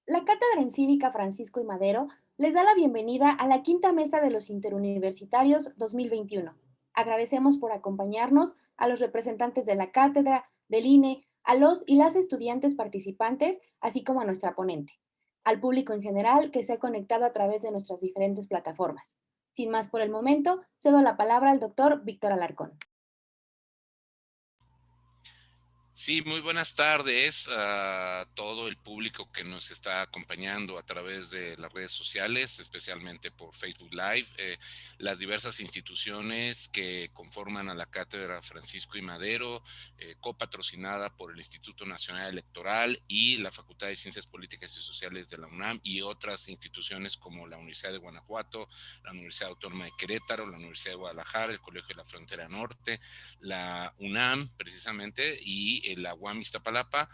La Cátedra en Cívica Francisco y Madero les da la bienvenida a la quinta mesa de los Interuniversitarios 2021. Agradecemos por acompañarnos a los representantes de la cátedra, del INE, a los y las estudiantes participantes, así como a nuestra ponente, al público en general que se ha conectado a través de nuestras diferentes plataformas. Sin más por el momento, cedo la palabra al doctor Víctor Alarcón. Sí, muy buenas tardes a todo el público que nos está acompañando a través de las redes sociales, especialmente por Facebook Live, las diversas instituciones que conforman a la Cátedra Francisco y Madero, copatrocinada por el Instituto Nacional Electoral y la Facultad de Ciencias Políticas y Sociales de la UNAM y otras instituciones como la Universidad de Guanajuato, la Universidad Autónoma de Querétaro, la Universidad de Guadalajara, el Colegio de la Frontera Norte, la UNAM precisamente y la UAM Iztapalapa,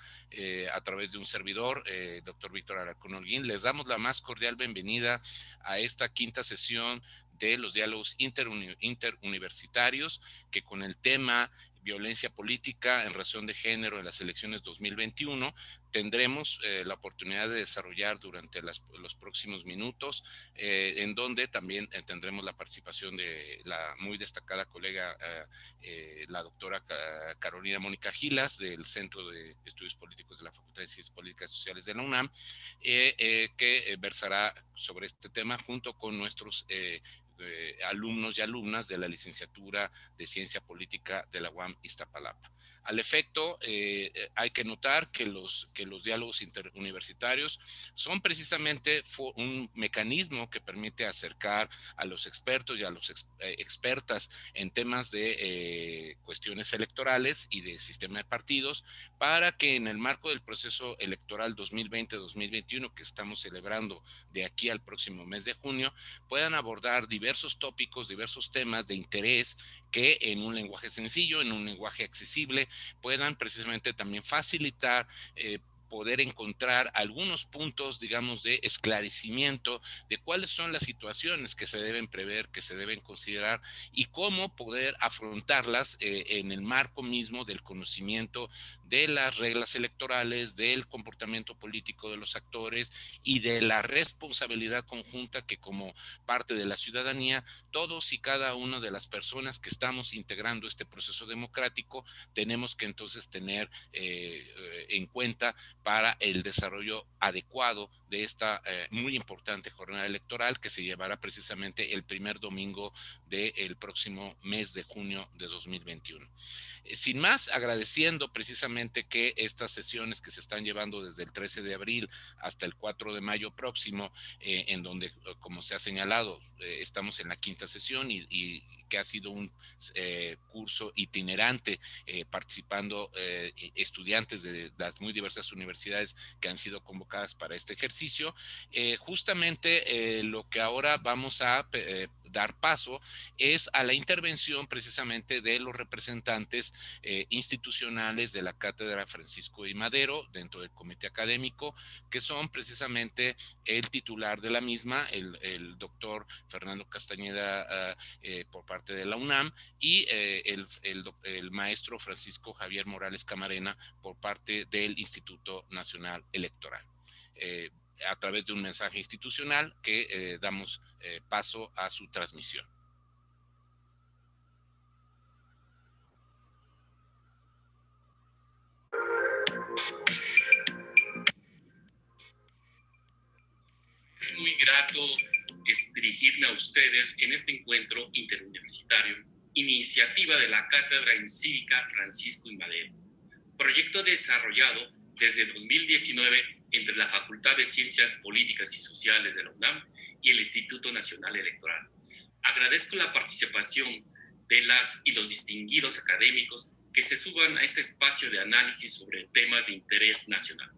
a través de un servidor, doctor Víctor Alarcón Holguín. Les damos la más cordial bienvenida a esta quinta sesión de los diálogos interuniversitarios, que con el tema violencia política en razón de género en las elecciones 2021 tendremos la oportunidad de desarrollar durante los próximos minutos, en donde también tendremos la participación de la muy destacada colega la doctora Carolina Mónica Gilas, del Centro de Estudios Políticos de la Facultad de Ciencias Políticas y Sociales de la UNAM, que versará sobre este tema junto con nuestros alumnos y alumnas de la licenciatura de Ciencia Política de la UAM Iztapalapa. Al efecto, hay que notar que los diálogos interuniversitarios son precisamente un mecanismo que permite acercar a los expertos y a los expertas en temas de cuestiones electorales y de sistema de partidos, para que en el marco del proceso electoral 2020-2021 que estamos celebrando de aquí al próximo mes de junio, puedan abordar diversos tópicos, diversos temas de interés que en un lenguaje sencillo, en un lenguaje accesible, puedan precisamente también facilitar poder encontrar algunos puntos, digamos, de esclarecimiento de cuáles son las situaciones que se deben prever, que se deben considerar y cómo poder afrontarlas en el marco mismo del conocimiento de las reglas electorales, del comportamiento político de los actores y de la responsabilidad conjunta que como parte de la ciudadanía, todos y cada una de las personas que estamos integrando este proceso democrático, tenemos que entonces tener en cuenta para el desarrollo adecuado de esta muy importante jornada electoral que se llevará precisamente el primer domingo del próximo mes de junio de 2021. Sin más, agradeciendo precisamente que estas sesiones que se están llevando desde el 13 de abril hasta el 4 de mayo próximo, en donde, como se ha señalado, estamos en la quinta sesión y que ha sido un curso itinerante, participando estudiantes de las muy diversas universidades que han sido convocadas para este ejercicio. Justamente lo que ahora vamos a dar paso es a la intervención precisamente de los representantes institucionales de la Cátedra Francisco y Madero dentro del comité académico, que son precisamente el titular de la misma, el doctor Fernando Castañeda, por parte de la UNAM, y el maestro Francisco Javier Morales Camarena por parte del Instituto Nacional Electoral. A través de un mensaje institucional que damos paso a su transmisión. Es muy grato dirigirme a ustedes en este encuentro interuniversitario, iniciativa de la Cátedra en Cívica Francisco y Madero, proyecto desarrollado desde 2019 entre la Facultad de Ciencias Políticas y Sociales de la UNAM y el Instituto Nacional Electoral. Agradezco la participación de las y los distinguidos académicos que se suban a este espacio de análisis sobre temas de interés nacional.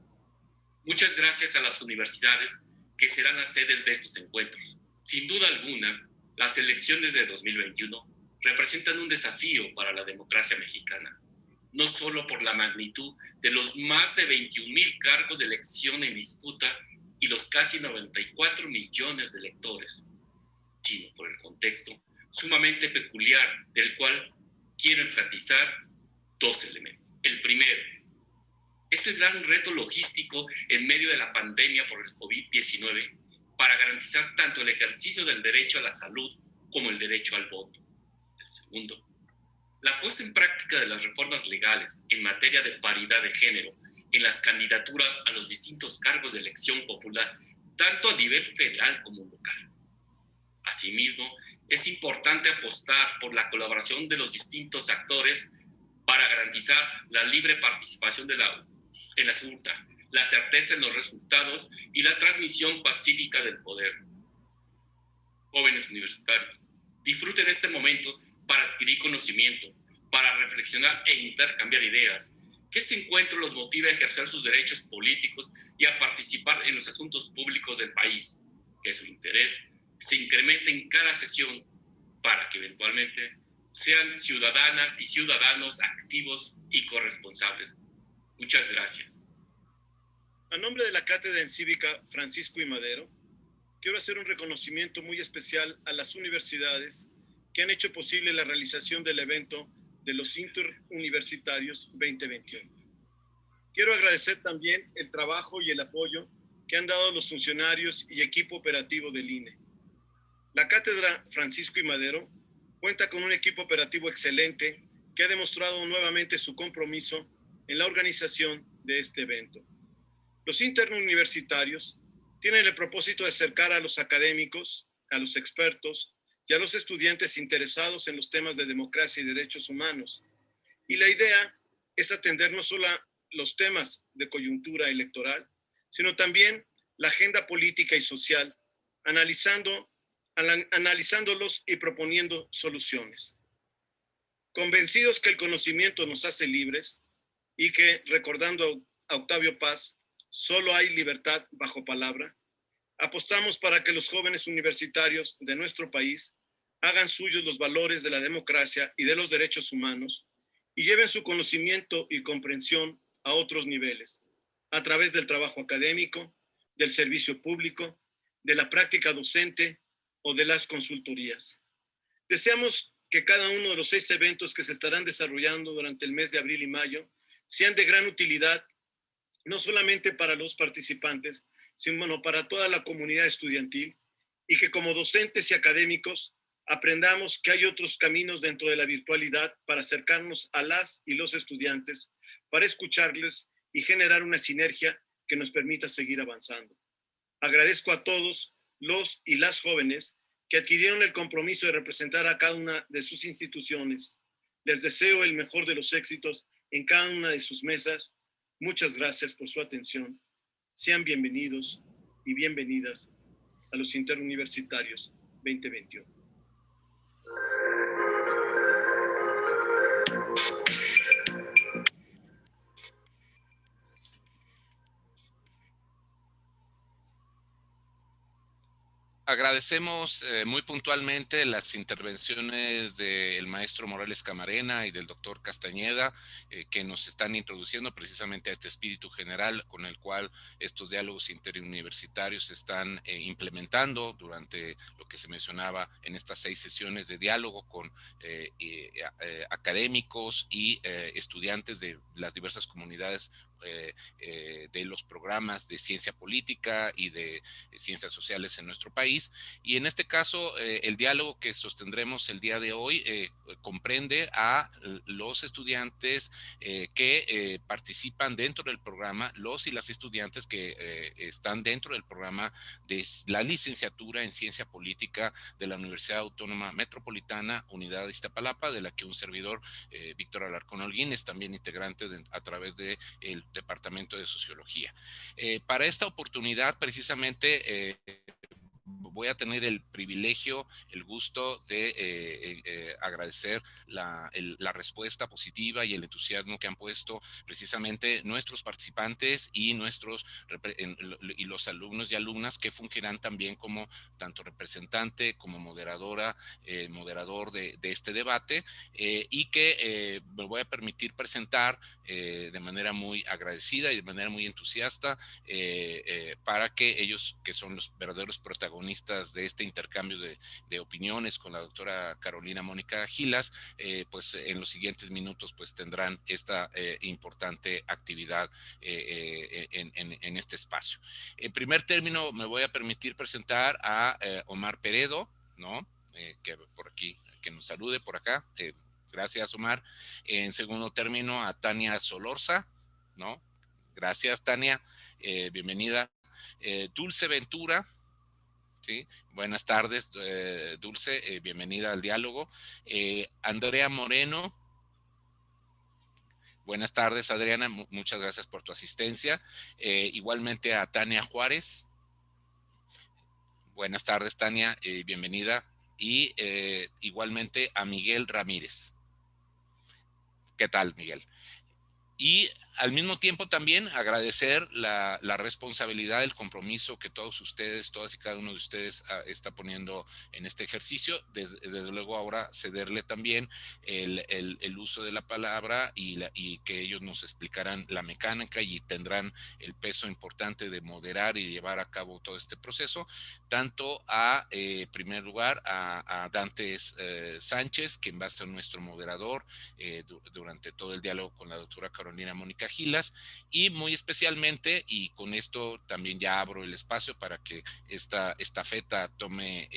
Muchas gracias a las universidades que serán las sedes de estos encuentros. Sin duda alguna, las elecciones de 2021 representan un desafío para la democracia mexicana, no solo por la magnitud de los más de 21,000 cargos de elección en disputa y los casi 94 millones de electores, sino por el contexto sumamente peculiar del cual quiero enfatizar dos elementos. El primero es es el gran reto logístico en medio de la pandemia por el COVID-19 para garantizar tanto el ejercicio del derecho a la salud como el derecho al voto. El segundo, la puesta en práctica de las reformas legales en materia de paridad de género en las candidaturas a los distintos cargos de elección popular, tanto a nivel federal como local. Asimismo, es importante apostar por la colaboración de los distintos actores para garantizar la libre participación en las urnas, la certeza en los resultados y la transmisión pacífica del poder. Jóvenes universitarios, disfruten este momento para adquirir conocimiento, para reflexionar e intercambiar ideas. Que este encuentro los motive a ejercer sus derechos políticos y a participar en los asuntos públicos del país. Que su interés se incremente en cada sesión para que eventualmente sean ciudadanas y ciudadanos activos y corresponsables. Muchas gracias. A nombre de la Cátedra en Cívica Francisco I. Madero, quiero hacer un reconocimiento muy especial a las universidades que han hecho posible la realización del evento de los Interuniversitarios 2021. Quiero agradecer también el trabajo y el apoyo que han dado los funcionarios y equipo operativo del INE. La Cátedra Francisco I. Madero cuenta con un equipo operativo excelente que ha demostrado nuevamente su compromiso en la organización de este evento. Los interuniversitarios tienen el propósito de acercar a los académicos, a los expertos y a los estudiantes interesados en los temas de democracia y derechos humanos. Y la idea es atender no solo los temas de coyuntura electoral, sino también la agenda política y social, analizándolos y proponiendo soluciones. Convencidos que el conocimiento nos hace libres y que, recordando a Octavio Paz, solo hay libertad bajo palabra, apostamos para que los jóvenes universitarios de nuestro país hagan suyos los valores de la democracia y de los derechos humanos y lleven su conocimiento y comprensión a otros niveles, a través del trabajo académico, del servicio público, de la práctica docente o de las consultorías. Deseamos que cada uno de los 6 eventos que se estarán desarrollando durante el mes de abril y mayo sean de gran utilidad, no solamente para los participantes, sino para toda la comunidad estudiantil, y que como docentes y académicos aprendamos que hay otros caminos dentro de la virtualidad para acercarnos a las y los estudiantes, para escucharles y generar una sinergia que nos permita seguir avanzando. Agradezco a todos los y las jóvenes que adquirieron el compromiso de representar a cada una de sus instituciones. Les deseo el mejor de los éxitos en cada una de sus mesas. Muchas gracias por su atención. Sean bienvenidos y bienvenidas a los Interuniversitarios 2021. Agradecemos muy puntualmente las intervenciones del maestro Morales Camarena y del doctor Castañeda, que nos están introduciendo precisamente a este espíritu general con el cual estos diálogos interuniversitarios se están implementando durante lo que se mencionaba en estas 6 sesiones de diálogo con académicos y estudiantes de las diversas comunidades de los programas de ciencia política y de ciencias sociales en nuestro país. Y en este caso, el diálogo que sostendremos el día de hoy comprende a los estudiantes que participan dentro del programa, los y las estudiantes que están dentro del programa de la licenciatura en ciencia política de la Universidad Autónoma Metropolitana, Unidad de Iztapalapa, de la que un servidor, Víctor Alarcón Holguín, es también integrante a través del Departamento de Sociología. Para esta oportunidad, precisamente, voy a tener el privilegio, el gusto de agradecer la respuesta positiva y el entusiasmo que han puesto precisamente nuestros participantes y los alumnos y alumnas que fungirán también como tanto representante como moderador de este debate, y que me voy a permitir presentar de manera muy agradecida y de manera muy entusiasta para que ellos, que son los verdaderos protagonistas de este intercambio de opiniones con la doctora Carolina Mónica Gilas, pues en los siguientes minutos pues tendrán esta importante actividad en este espacio. En primer término, me voy a permitir presentar a Omar Peredo, ¿no? Que por aquí, que nos salude por acá. Gracias, Omar. En segundo término, a Tania Solorza, ¿no? Gracias, Tania. Bienvenida. Dulce Ventura, ¿sí? Buenas tardes, Dulce. Bienvenida al diálogo. Andrea Moreno. Buenas tardes, Adriana. Muchas gracias por tu asistencia. Igualmente a Tania Juárez. Buenas tardes, Tania. Bienvenida. Y igualmente a Miguel Ramírez. ¿Qué tal, Miguel? Y al mismo tiempo también agradecer la responsabilidad, el compromiso que todos ustedes, todas y cada uno de ustedes está poniendo en este ejercicio. Desde luego ahora cederle también el uso de la palabra y que ellos nos explicarán la mecánica y tendrán el peso importante de moderar y llevar a cabo todo este proceso. Tanto en primer lugar, a Dantes Sánchez, quien va a ser nuestro moderador durante todo el diálogo con la doctora Carolina Mónica Gilas, y muy especialmente, y con esto también ya abro el espacio para que esta estafeta tome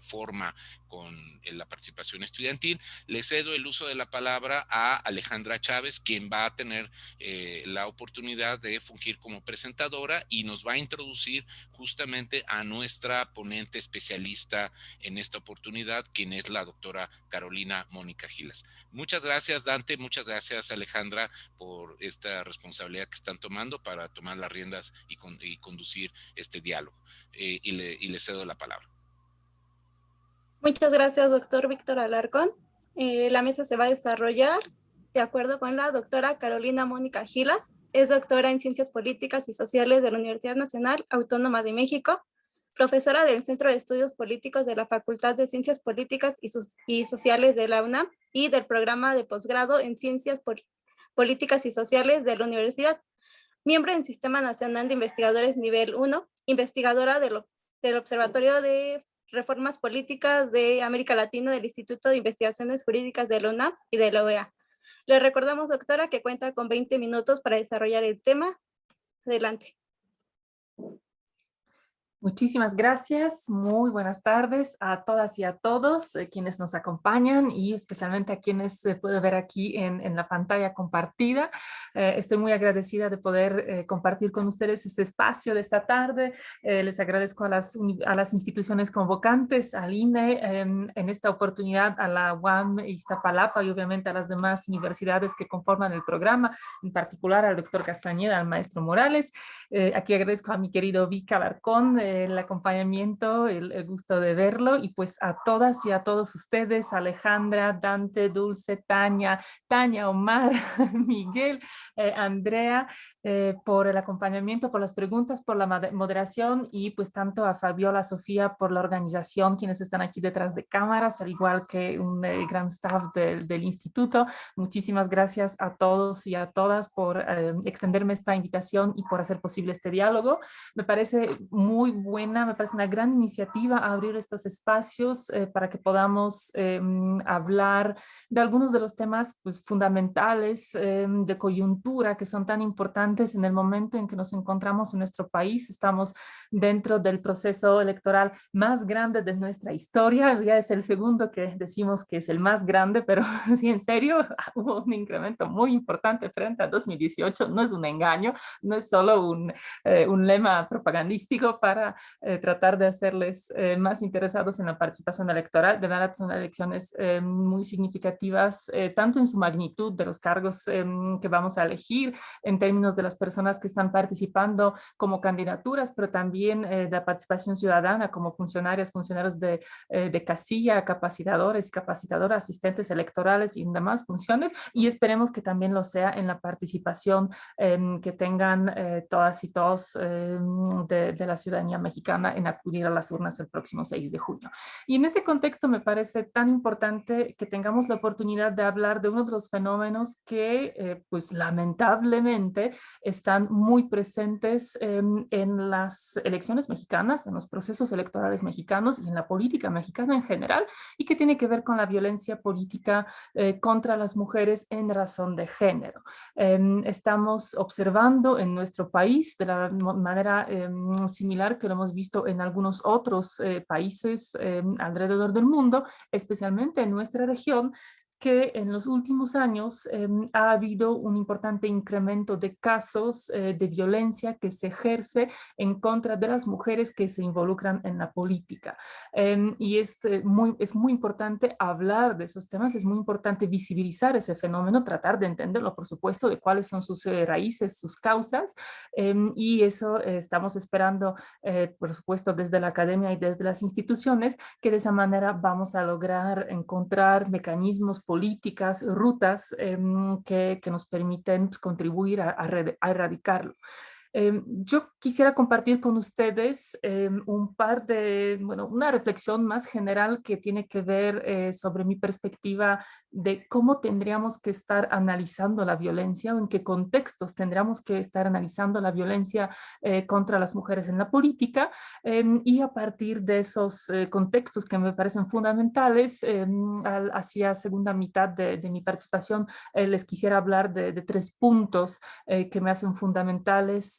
forma con la participación estudiantil, le cedo el uso de la palabra a Alejandra Chávez, quien va a tener la oportunidad de fungir como presentadora y nos va a introducir justamente a nuestra ponente especialista en esta oportunidad, quien es la doctora Carolina Mónica Gilas. Muchas gracias, Dante, muchas gracias, Alejandra, por esta responsabilidad que están tomando para tomar las riendas y conducir este diálogo. Y le cedo la palabra. Muchas gracias, doctor Víctor Alarcón. La mesa se va a desarrollar de acuerdo con la doctora Carolina Mónica Gilas. Es doctora en Ciencias Políticas y Sociales de la Universidad Nacional Autónoma de México, profesora del Centro de Estudios Políticos de la Facultad de Ciencias Políticas y Sociales de la UNAM y del programa de posgrado en Ciencias Políticas y Sociales de la Universidad. Miembro del Sistema Nacional de Investigadores Nivel 1, investigadora del Observatorio de Reformas Políticas de América Latina del Instituto de Investigaciones Jurídicas de la UNAM y de la OEA. Le recordamos, doctora, que cuenta con 20 minutos para desarrollar el tema. Adelante. Muchísimas gracias. Muy buenas tardes a todas y a todos quienes nos acompañan y especialmente a quienes se puede ver aquí en la pantalla compartida. Estoy muy agradecida de poder compartir con ustedes este espacio de esta tarde. Les agradezco a las instituciones convocantes, al INE, en esta oportunidad a la UAM Iztapalapa y obviamente a las demás universidades que conforman el programa, en particular al doctor Castañeda, al maestro Morales. Aquí agradezco a mi querido Vic Alarcón el acompañamiento, el gusto de verlo, y pues a todas y a todos ustedes, Alejandra, Dante, Dulce, Tania, Omar, Miguel, Andrea, por el acompañamiento, por las preguntas, por la moderación, y pues tanto a Fabiola, Sofía por la organización, quienes están aquí detrás de cámaras, al igual que un gran staff del instituto. Muchísimas gracias a todos y a todas por extenderme esta invitación y por hacer posible este diálogo. Me parece muy buena, me parece una gran iniciativa abrir estos espacios para que podamos hablar de algunos de los temas pues, fundamentales de coyuntura que son tan importantes en el momento en que nos encontramos en nuestro país. Estamos dentro del proceso electoral más grande de nuestra historia, ya es el segundo que decimos que es el más grande, pero sí, en serio, hubo un incremento muy importante frente a 2018, no es un engaño, no es solo un lema propagandístico para tratar de hacerles más interesados en la participación electoral. De verdad son elecciones muy significativas, tanto en su magnitud de los cargos que vamos a elegir, en términos de las personas que están participando como candidaturas, pero también de la participación ciudadana como funcionarios de casilla, capacitadores y capacitadoras, asistentes electorales y demás funciones, y esperemos que también lo sea en la participación que tengan todas y todos de la ciudadanía ciudadanía mexicana en acudir a las urnas el próximo 6 de junio. Y en este contexto me parece tan importante que tengamos la oportunidad de hablar de uno de los fenómenos que, pues lamentablemente, están muy presentes en las elecciones mexicanas, en los procesos electorales mexicanos y en la política mexicana en general, y que tiene que ver con la violencia política contra las mujeres en razón de género. Estamos observando en nuestro país de la manera similar que lo hemos visto en algunos otros países alrededor del mundo, especialmente en nuestra región, que en los últimos años ha habido un importante incremento de casos de violencia que se ejerce en contra de las mujeres que se involucran en la política. Y es muy importante hablar de esos temas, es muy importante visibilizar ese fenómeno, tratar de entenderlo, por supuesto, de cuáles son sus raíces, sus causas, y eso estamos esperando, por supuesto, desde la academia y desde las instituciones, que de esa manera vamos a lograr encontrar mecanismos, políticas, rutas que nos permiten contribuir a erradicarlo. Yo quisiera compartir con ustedes una reflexión más general que tiene que ver sobre mi perspectiva de cómo tendríamos que estar analizando la violencia o en qué contextos tendríamos que estar analizando la violencia contra las mujeres en la política, y a partir de esos contextos que me parecen fundamentales, hacia segunda mitad de mi participación les quisiera hablar de 3 puntos que me hacen fundamentales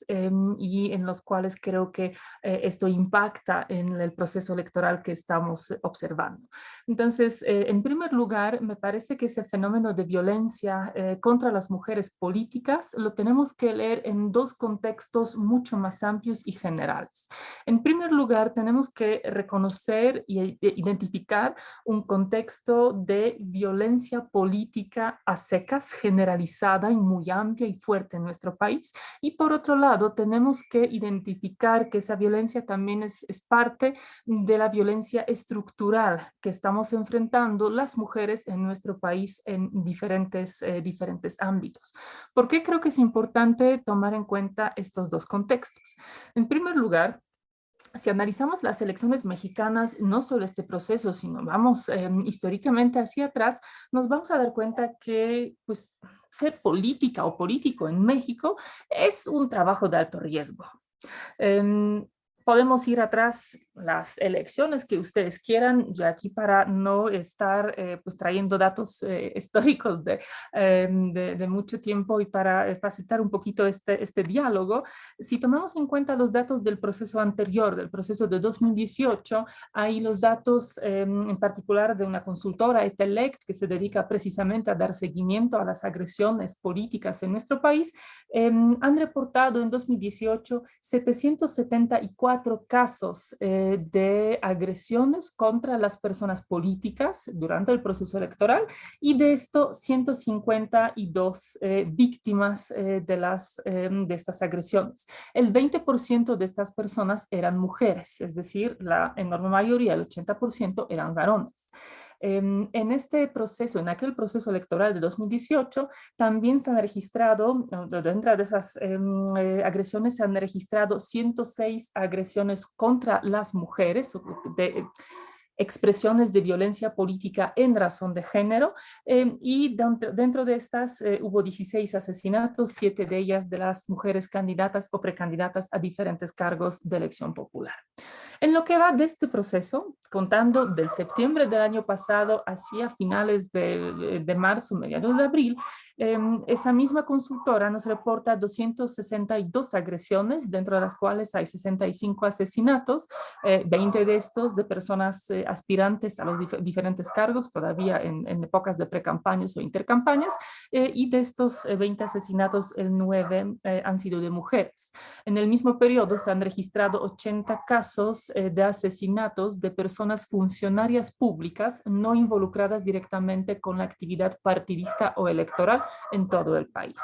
y en los cuales creo que esto impacta en el proceso electoral que estamos observando. Entonces, en primer lugar, me parece que ese fenómeno de violencia contra las mujeres políticas lo tenemos que leer en 2 contextos mucho más amplios y generales. En primer lugar, tenemos que reconocer e identificar un contexto de violencia política a secas, generalizada y muy amplia y fuerte en nuestro país. Y por otro lado, tenemos que identificar que esa violencia también es parte de la violencia estructural que estamos enfrentando las mujeres en nuestro país en diferentes ámbitos. ¿Por qué creo que es importante tomar en cuenta estos 2 contextos? En primer lugar, si analizamos las elecciones mexicanas, no solo este proceso, sino vamos históricamente hacia atrás, nos vamos a dar cuenta que pues, ser política o político en México es un trabajo de alto riesgo. Podemos ir atrás las elecciones que ustedes quieran, yo aquí para no estar pues trayendo datos históricos de mucho tiempo y para facilitar un poquito este diálogo, si tomamos en cuenta los datos del proceso anterior, del proceso de 2018, hay los datos en particular de una consultora, Etelect, que se dedica precisamente a dar seguimiento a las agresiones políticas en nuestro país, han reportado en 2018 774 casos de agresiones contra las personas políticas durante el proceso electoral y de esto 152 víctimas de estas agresiones. El 20% de estas personas eran mujeres, es decir, la enorme mayoría, el 80%, eran varones. En este proceso, en aquel proceso electoral de 2018, también se han registrado, dentro de esas agresiones se han registrado 106 agresiones contra las mujeres, expresiones de violencia política en razón de género, y dentro de estas hubo 16 asesinatos, 7 de ellas de las mujeres candidatas o precandidatas a diferentes cargos de elección popular. En lo que va de este proceso, contando del septiembre del año pasado hacia finales de marzo, mediados de abril, esa misma consultora nos reporta 262 agresiones, dentro de las cuales hay 65 asesinatos, 20 de estos de personas aspirantes a los diferentes cargos, todavía en épocas de precampañas o intercampañas, y de estos 20 asesinatos, 9 han sido de mujeres. En el mismo periodo se han registrado 80 casos de asesinatos de personas funcionarias públicas no involucradas directamente con la actividad partidista o electoral en todo el país.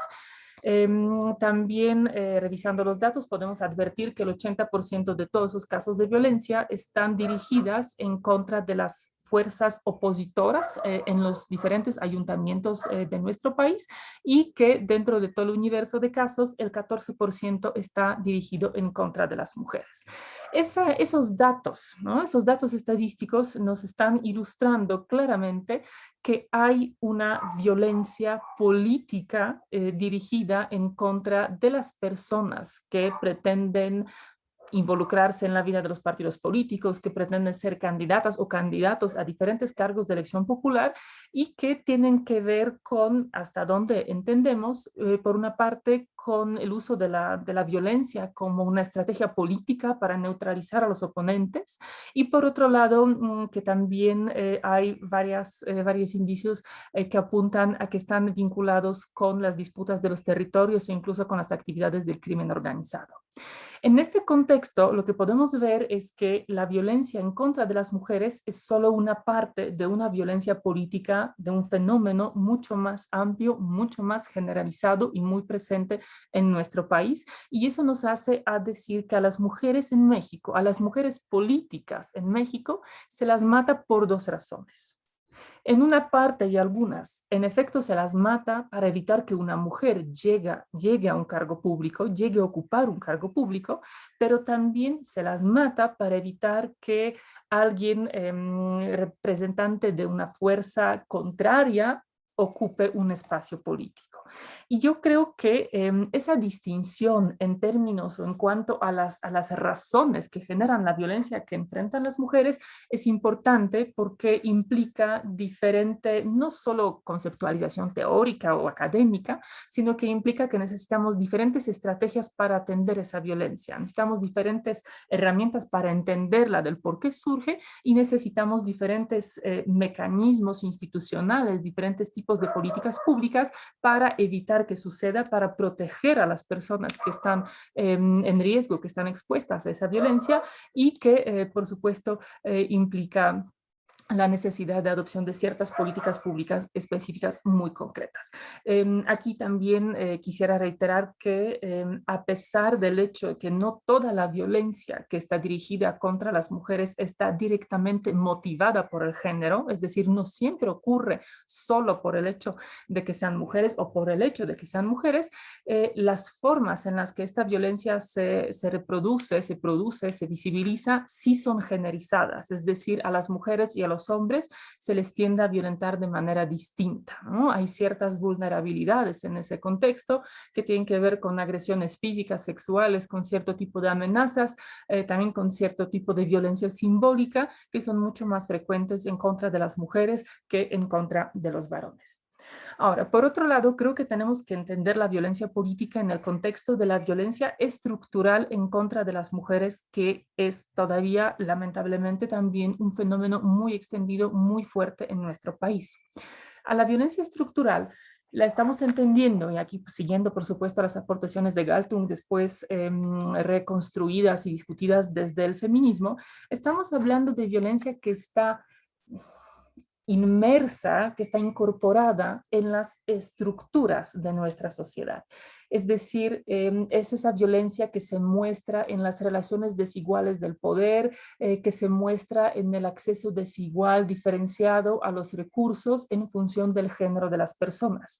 También revisando los datos podemos advertir que el 80% de todos esos casos de violencia están dirigidas en contra de las fuerzas opositoras en los diferentes ayuntamientos de nuestro país y que dentro de todo el universo de casos el 14% está dirigido en contra de las mujeres. Esos datos, ¿no? Esos datos estadísticos nos están ilustrando claramente que hay una violencia política dirigida en contra de las personas que pretenden involucrarse en la vida de los partidos políticos, que pretenden ser candidatas o candidatos a diferentes cargos de elección popular y que tienen que ver con, hasta donde entendemos, por una parte, con el uso de la violencia como una estrategia política para neutralizar a los oponentes y por otro lado, que también hay varios indicios que apuntan a que están vinculados con las disputas de los territorios e incluso con las actividades del crimen organizado. En este contexto, lo que podemos ver es que la violencia en contra de las mujeres es solo una parte de una violencia política, de un fenómeno mucho más amplio, mucho más generalizado y muy presente en nuestro país. Y eso nos hace a decir que a las mujeres en México, a las mujeres políticas en México, se las mata por dos razones. En una parte y algunas, en efecto, se las mata para evitar que una mujer llegue a un cargo público, llegue a ocupar un cargo público, pero también se las mata para evitar que alguien representante de una fuerza contraria ocupe un espacio político. Y yo creo que esa distinción en términos o en cuanto a las razones que generan la violencia que enfrentan las mujeres es importante porque implica diferente, no solo conceptualización teórica o académica, sino que implica que necesitamos diferentes estrategias para atender esa violencia. Necesitamos diferentes herramientas para entenderla del por qué surge y necesitamos diferentes mecanismos institucionales, diferentes tipos de políticas públicas para evitar que suceda, para proteger a las personas que están en riesgo, que están expuestas a esa violencia y que, por supuesto, implica la necesidad de adopción de ciertas políticas públicas específicas muy concretas. Aquí también quisiera reiterar que a pesar del hecho de que no toda la violencia que está dirigida contra las mujeres está directamente motivada por el género, es decir, no siempre ocurre solo por el hecho de que sean mujeres o por el hecho de que sean mujeres, las formas en las que esta violencia se reproduce, se produce, se visibiliza, sí son generizadas, es decir, a las mujeres y a los hombres se les tiende a violentar de manera distinta, ¿no? Hay ciertas vulnerabilidades en ese contexto que tienen que ver con agresiones físicas, sexuales, con cierto tipo de amenazas, también con cierto tipo de violencia simbólica que son mucho más frecuentes en contra de las mujeres que en contra de los varones. Ahora, por otro lado, creo que tenemos que entender la violencia política en el contexto de la violencia estructural en contra de las mujeres, que es todavía, lamentablemente, también un fenómeno muy extendido, muy fuerte en nuestro país. A la violencia estructural la estamos entendiendo, y aquí siguiendo, por supuesto, las aportaciones de Galtung, después reconstruidas y discutidas desde el feminismo, estamos hablando de violencia que está inmersa, que está incorporada en las estructuras de nuestra sociedad. Es decir, es esa violencia que se muestra en las relaciones desiguales del poder, que se muestra en el acceso desigual, diferenciado a los recursos en función del género de las personas.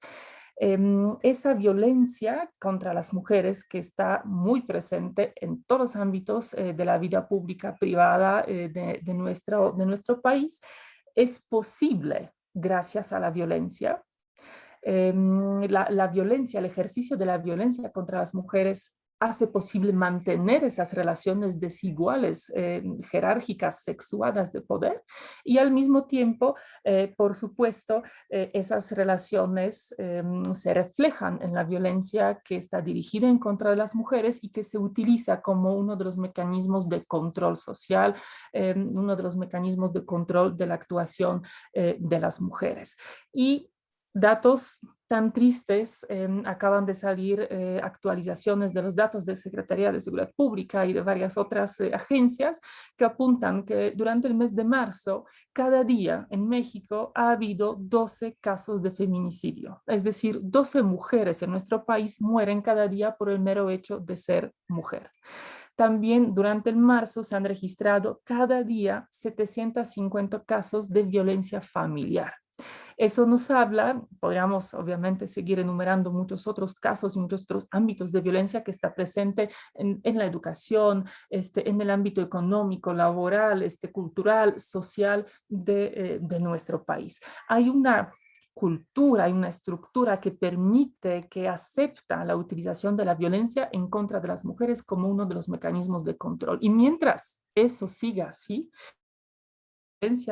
Esa violencia contra las mujeres que está muy presente en todos los ámbitos de la vida pública, privada de nuestro país, es posible gracias a la violencia. La violencia, el ejercicio de la violencia contra las mujeres hace posible mantener esas relaciones desiguales, jerárquicas, sexuadas de poder y al mismo tiempo, por supuesto, esas relaciones se reflejan en la violencia que está dirigida en contra de las mujeres y que se utiliza como uno de los mecanismos de control social, uno de los mecanismos de control de la actuación de las mujeres. Y datos tan tristes, acaban de salir actualizaciones de los datos de Secretaría de Seguridad Pública y de varias otras agencias que apuntan que durante el mes de marzo, cada día en México ha habido 12 casos de feminicidio. Es decir, 12 mujeres en nuestro país mueren cada día por el mero hecho de ser mujer. También durante el marzo se han registrado cada día 750 casos de violencia familiar. Eso nos habla, podríamos obviamente seguir enumerando muchos otros casos y muchos otros ámbitos de violencia que está presente en la educación, en el ámbito económico, laboral, cultural, social de nuestro país. Hay una cultura, hay una estructura que permite, que acepta la utilización de la violencia en contra de las mujeres como uno de los mecanismos de control. Y mientras eso siga así,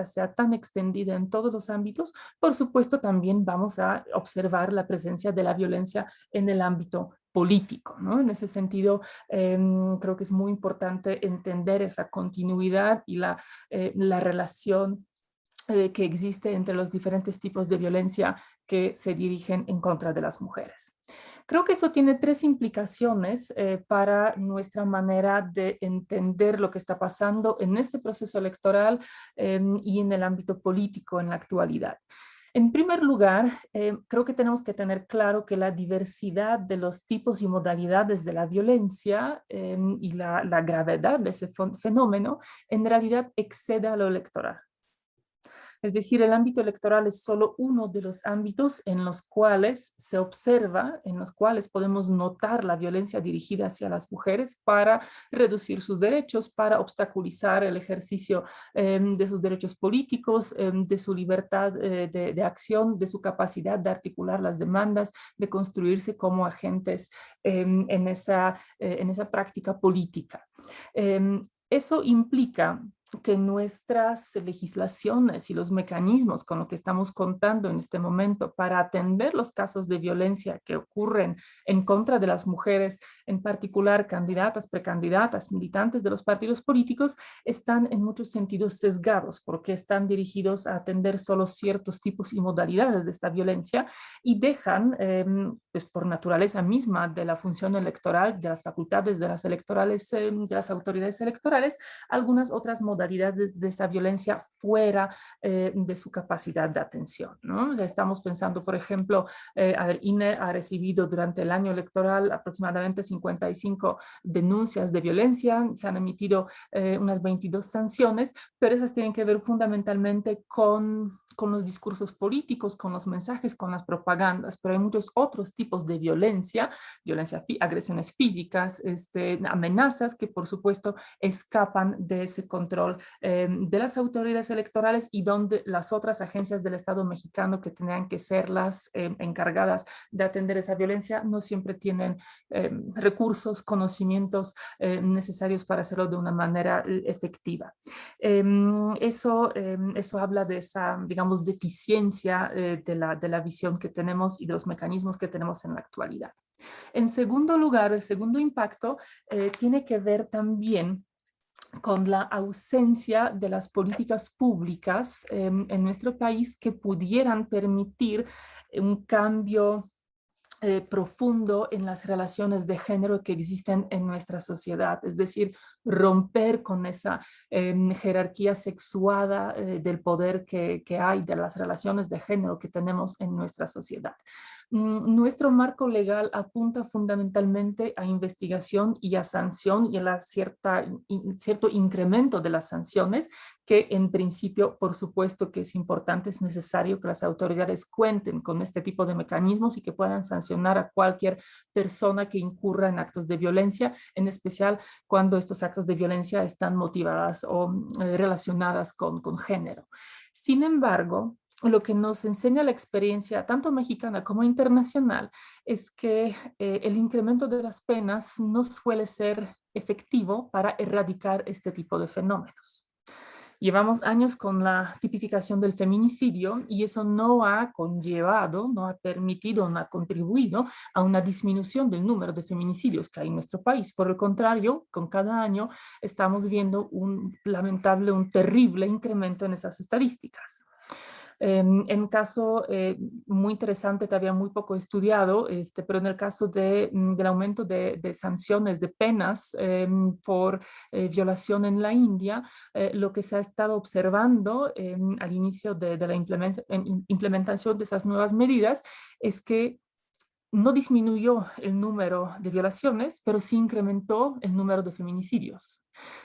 sea tan extendida en todos los ámbitos, por supuesto también vamos a observar la presencia de la violencia en el ámbito político, ¿no? En ese sentido, creo que es muy importante entender esa continuidad y la relación que existe entre los diferentes tipos de violencia que se dirigen en contra de las mujeres. Creo que eso tiene tres implicaciones para nuestra manera de entender lo que está pasando en este proceso electoral y en el ámbito político en la actualidad. En primer lugar, creo que tenemos que tener claro que la diversidad de los tipos y modalidades de la violencia y la gravedad de ese fenómeno en realidad excede a lo electoral. Es decir, el ámbito electoral es solo uno de los ámbitos en los cuales se observa, en los cuales podemos notar la violencia dirigida hacia las mujeres para reducir sus derechos, para obstaculizar el ejercicio de sus derechos políticos, de su libertad de acción, de su capacidad de articular las demandas, de construirse como agentes en esa práctica política. Eso implica que nuestras legislaciones y los mecanismos con los que estamos contando en este momento para atender los casos de violencia que ocurren en contra de las mujeres, en particular candidatas, precandidatas, militantes de los partidos políticos, están en muchos sentidos sesgados porque están dirigidos a atender solo ciertos tipos y modalidades de esta violencia y dejan, pues por naturaleza misma de la función electoral, de las facultades de las autoridades electorales, algunas otras modalidades de esa violencia fuera de su capacidad de atención, ¿no? O sea, estamos pensando, por ejemplo, INE ha recibido durante el año electoral aproximadamente 55 denuncias de violencia, se han emitido unas 22 sanciones, pero esas tienen que ver fundamentalmente con los discursos políticos, con los mensajes, con las propagandas, pero hay muchos otros tipos de violencia, agresiones físicas, amenazas que por supuesto escapan de ese control de las autoridades electorales y donde las otras agencias del Estado mexicano que tendrían que ser las encargadas de atender esa violencia no siempre tienen recursos, conocimientos necesarios para hacerlo de una manera efectiva. Eso habla de esa, digamos, deficiencia de la visión que tenemos y de los mecanismos que tenemos en la actualidad. En segundo lugar, el segundo impacto tiene que ver también con la ausencia de las políticas públicas en nuestro país que pudieran permitir un cambio profundo en las relaciones de género que existen en nuestra sociedad, es decir, romper con esa jerarquía sexuada del poder que hay, de las relaciones de género que tenemos en nuestra sociedad. Nuestro marco legal apunta fundamentalmente a investigación y a sanción y a cierto incremento de las sanciones, que en principio, por supuesto que es importante, es necesario que las autoridades cuenten con este tipo de mecanismos y que puedan sancionar a cualquier persona que incurra en actos de violencia, en especial cuando estos actos de violencia están motivadas o relacionadas con género. Sin embargo, lo que nos enseña la experiencia tanto mexicana como internacional es que el incremento de las penas no suele ser efectivo para erradicar este tipo de fenómenos. Llevamos años con la tipificación del feminicidio y eso no ha conllevado, no ha permitido, no ha contribuido a una disminución del número de feminicidios que hay en nuestro país. Por el contrario, con cada año estamos viendo un terrible incremento en esas estadísticas. En un caso muy interesante, todavía muy poco estudiado, pero en el caso del aumento de sanciones, de penas por violación en la India, lo que se ha estado observando al inicio de la implementación de esas nuevas medidas es que no disminuyó el número de violaciones, pero sí incrementó el número de feminicidios.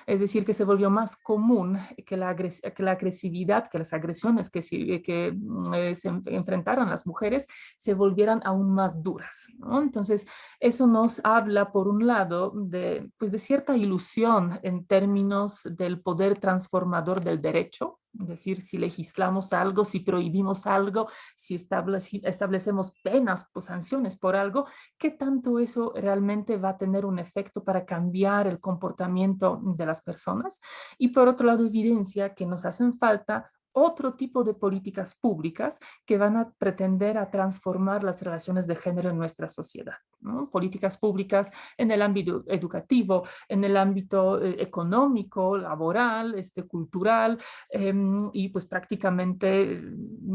Es decir, que se volvió más común que la agresividad, que las agresiones que se enfrentaron las mujeres se volvieran aún más duras, ¿no? Entonces, eso nos habla, por un lado, pues de cierta ilusión en términos del poder transformador del derecho. Es decir, si legislamos algo, si prohibimos algo, si establecemos penas o sanciones por algo, ¿qué tanto eso realmente va a tener un efecto para cambiar el comportamiento de las personas? Y por otro lado, evidencia que nos hacen falta otro tipo de políticas públicas que van a pretender a transformar las relaciones de género en nuestra sociedad, ¿no? Políticas públicas en el ámbito educativo, en el ámbito económico, laboral, cultural, y pues prácticamente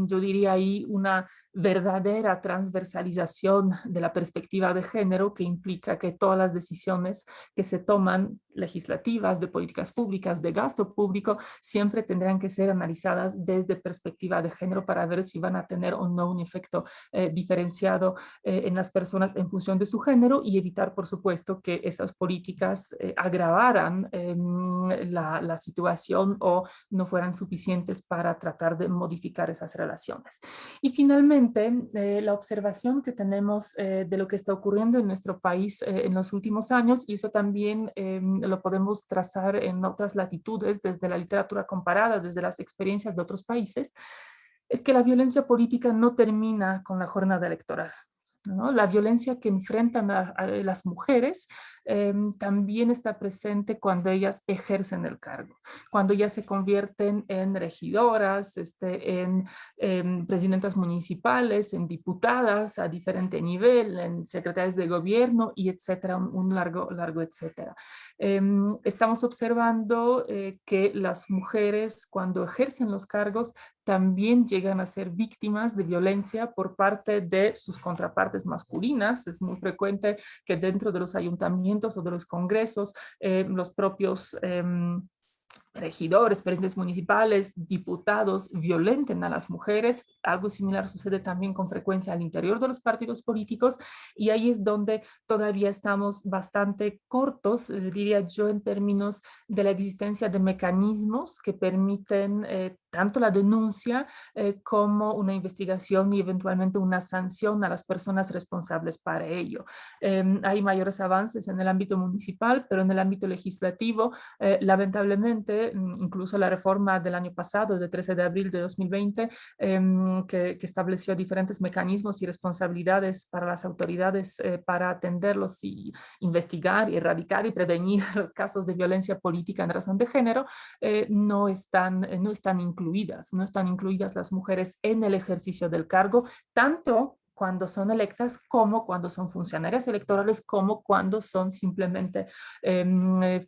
yo diría ahí una verdadera transversalización de la perspectiva de género, que implica que todas las decisiones que se toman, legislativas, de políticas públicas, de gasto público, siempre tendrán que ser analizadas desde perspectiva de género para ver si van a tener o no un efecto diferenciado en las personas en función de su género, y evitar, por supuesto, que esas políticas agravaran la situación o no fueran suficientes para tratar de modificar esas relaciones. Y finalmente, la observación que tenemos de lo que está ocurriendo en nuestro país en los últimos años, y eso también lo podemos trazar en otras latitudes, desde la literatura comparada, desde las experiencias de otros países, es que la violencia política no termina con la jornada electoral, ¿no? La violencia que enfrentan a las mujeres también está presente cuando ellas ejercen el cargo, cuando ellas se convierten en regidoras, en presidentas municipales, en diputadas a diferente nivel, en secretarias de gobierno y etcétera, un largo etcétera. Estamos observando que las mujeres, cuando ejercen los cargos, también llegan a ser víctimas de violencia por parte de sus contrapartes masculinas. Es muy frecuente que dentro de los ayuntamientos o de los congresos, los propios regidores, presidentes municipales, diputados violenten a las mujeres. Algo similar sucede también con frecuencia al interior de los partidos políticos, y ahí es donde todavía estamos bastante cortos, diría yo, en términos de la existencia de mecanismos que permiten tanto la denuncia como una investigación y eventualmente una sanción a las personas responsables para ello. Hay mayores avances en el ámbito municipal, pero en el ámbito legislativo, lamentablemente, incluso la reforma del año pasado, de 13 de abril de 2020, que estableció diferentes mecanismos y responsabilidades para las autoridades para atenderlos y investigar, y erradicar y prevenir los casos de violencia política en razón de género, no están incluidas las mujeres en el ejercicio del cargo, tanto cuando son electas como cuando son funcionarias electorales, como cuando son simplemente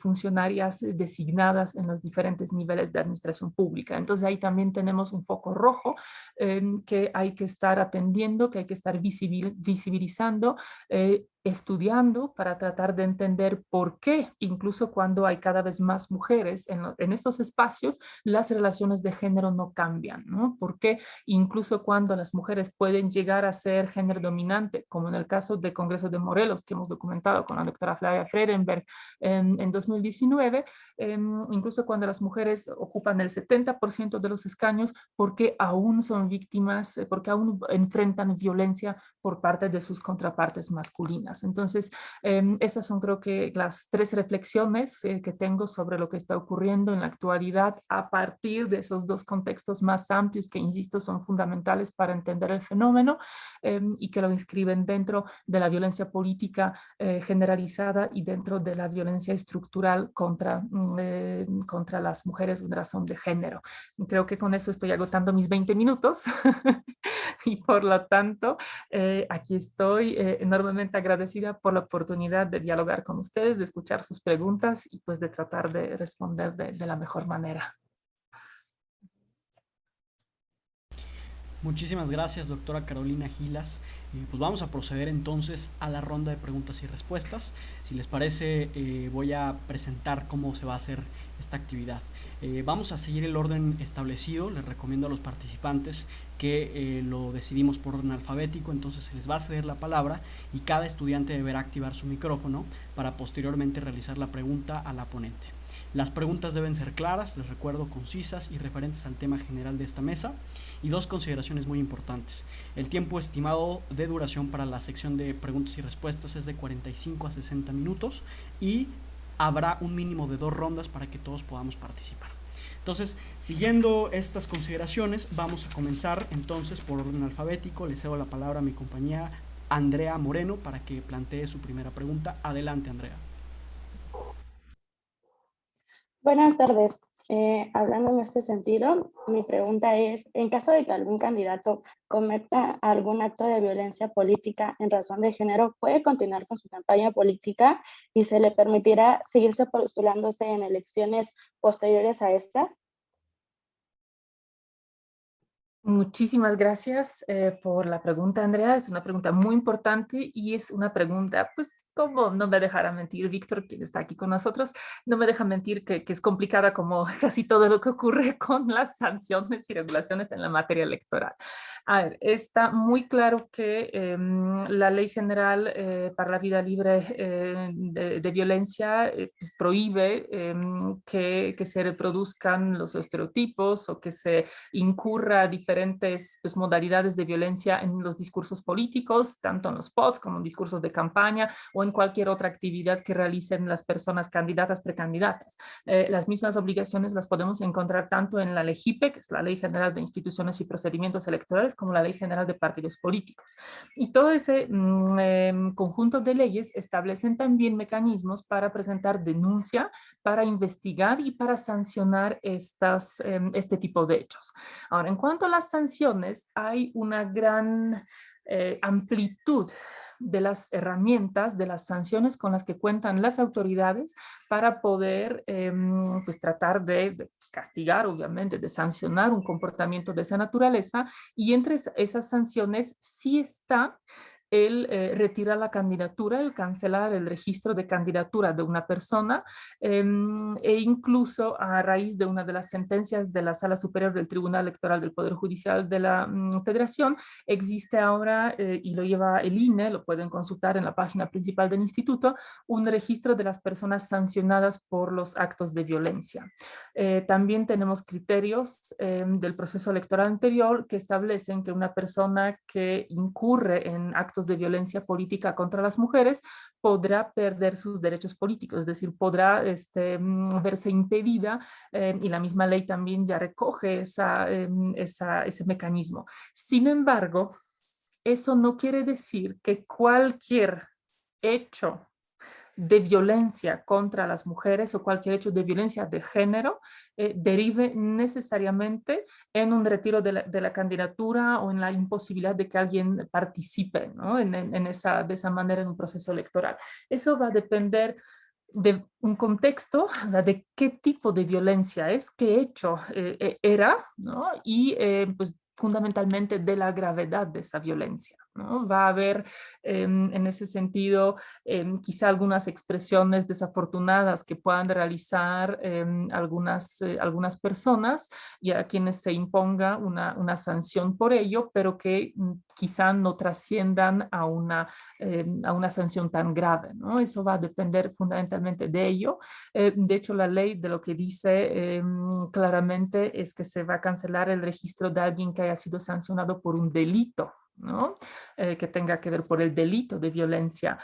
funcionarias designadas en los diferentes niveles de administración pública. Entonces ahí también tenemos un foco rojo que hay que estar atendiendo, que hay que estar visibilizando, estudiando para tratar de entender por qué, incluso cuando hay cada vez más mujeres en estos espacios, las relaciones de género no cambian, ¿no? ¿Por qué incluso cuando las mujeres pueden llegar a ser género dominante, como en el caso del Congreso de Morelos, que hemos documentado con la doctora Flavia Fredenberg en 2019, incluso cuando las mujeres ocupan el 70% de los escaños, por qué aún son víctimas, por qué aún enfrentan violencia por parte de sus contrapartes masculinas? Entonces, esas son, creo que, las tres reflexiones que tengo sobre lo que está ocurriendo en la actualidad a partir de esos dos contextos más amplios que, insisto, son fundamentales para entender el fenómeno y que lo inscriben dentro de la violencia política generalizada y dentro de la violencia estructural contra las mujeres en razón de género. Creo que con eso estoy agotando mis 20 minutos y por lo tanto aquí estoy enormemente agradecida por la oportunidad de dialogar con ustedes, de escuchar sus preguntas y pues de tratar de responder de la mejor manera. Muchísimas gracias, doctora Carolina Gilas. Pues vamos a proceder entonces a la ronda de preguntas y respuestas. Si les parece, voy a presentar cómo se va a hacer esta actividad. Vamos a seguir el orden establecido. Les recomiendo a los participantes que lo decidimos por orden alfabético, entonces se les va a ceder la palabra y cada estudiante deberá activar su micrófono para posteriormente realizar la pregunta a la ponente. Las preguntas deben ser claras, les recuerdo, concisas y referentes al tema general de esta mesa. Y 2 consideraciones muy importantes. El tiempo estimado de duración para la sección de preguntas y respuestas es de 45 a 60 minutos y habrá un mínimo de 2 rondas para que todos podamos participar. Entonces, siguiendo estas consideraciones, vamos a comenzar entonces por orden alfabético. Le cedo la palabra a mi compañera Andrea Moreno para que plantee su primera pregunta. Adelante, Andrea. Buenas tardes. Hablando en este sentido, mi pregunta es, en caso de que algún candidato cometa algún acto de violencia política en razón de género, ¿puede continuar con su campaña política y se le permitirá seguirse postulándose en elecciones posteriores a estas? Muchísimas gracias por la pregunta, Andrea. Es una pregunta muy importante y es una pregunta, pues, como no me dejará mentir Víctor, quien está aquí con nosotros, no me deja mentir que es complicada como casi todo lo que ocurre con las sanciones y regulaciones en la materia electoral. A ver, está muy claro que la Ley General para la Vida Libre de Violencia pues, prohíbe que se reproduzcan los estereotipos o que se incurra diferentes pues, modalidades de violencia en los discursos políticos, tanto en los spots como en discursos de campaña o en cualquier otra actividad que realicen las personas candidatas, precandidatas. Las mismas obligaciones las podemos encontrar tanto en la LEGIPE, que es la Ley General de Instituciones y Procedimientos Electorales, como la Ley General de Partidos Políticos. Y todo ese conjunto de leyes establecen también mecanismos para presentar denuncia, para investigar y para sancionar este tipo de hechos. Ahora, en cuanto a las sanciones, hay una gran amplitud de las herramientas, de las sanciones con las que cuentan las autoridades para poder pues tratar de castigar, obviamente, de sancionar un comportamiento de esa naturaleza, y entre esas sanciones sí está el retirar la candidatura, el cancelar el registro de candidatura de una persona e incluso a raíz de una de las sentencias de la Sala Superior del Tribunal Electoral del Poder Judicial de la Federación, existe ahora, y lo lleva el INE, lo pueden consultar en la página principal del instituto, un registro de las personas sancionadas por los actos de violencia. También tenemos criterios del proceso electoral anterior que establecen que una persona que incurre en actos de violencia política contra las mujeres podrá perder sus derechos políticos, es decir, podrá verse impedida y la misma ley también ya recoge ese mecanismo. Sin embargo, eso no quiere decir que cualquier hecho de violencia contra las mujeres o cualquier hecho de violencia de género derive necesariamente en un retiro de la candidatura o en la imposibilidad de que alguien participe, ¿no? de esa manera en un proceso electoral. Eso va a depender de un contexto, o sea, de qué tipo de violencia es, qué hecho era, ¿no? Y pues fundamentalmente de la gravedad de esa violencia, ¿no? Va a haber en ese sentido quizá algunas expresiones desafortunadas que puedan realizar algunas personas y a quienes se imponga una sanción por ello, pero que quizá no trasciendan a una sanción tan grave, ¿no? Eso va a depender fundamentalmente de ello. De hecho, la ley de lo que dice claramente es que se va a cancelar el registro de alguien que haya sido sancionado por un delito, ¿no? Que tenga que ver por el delito de violencia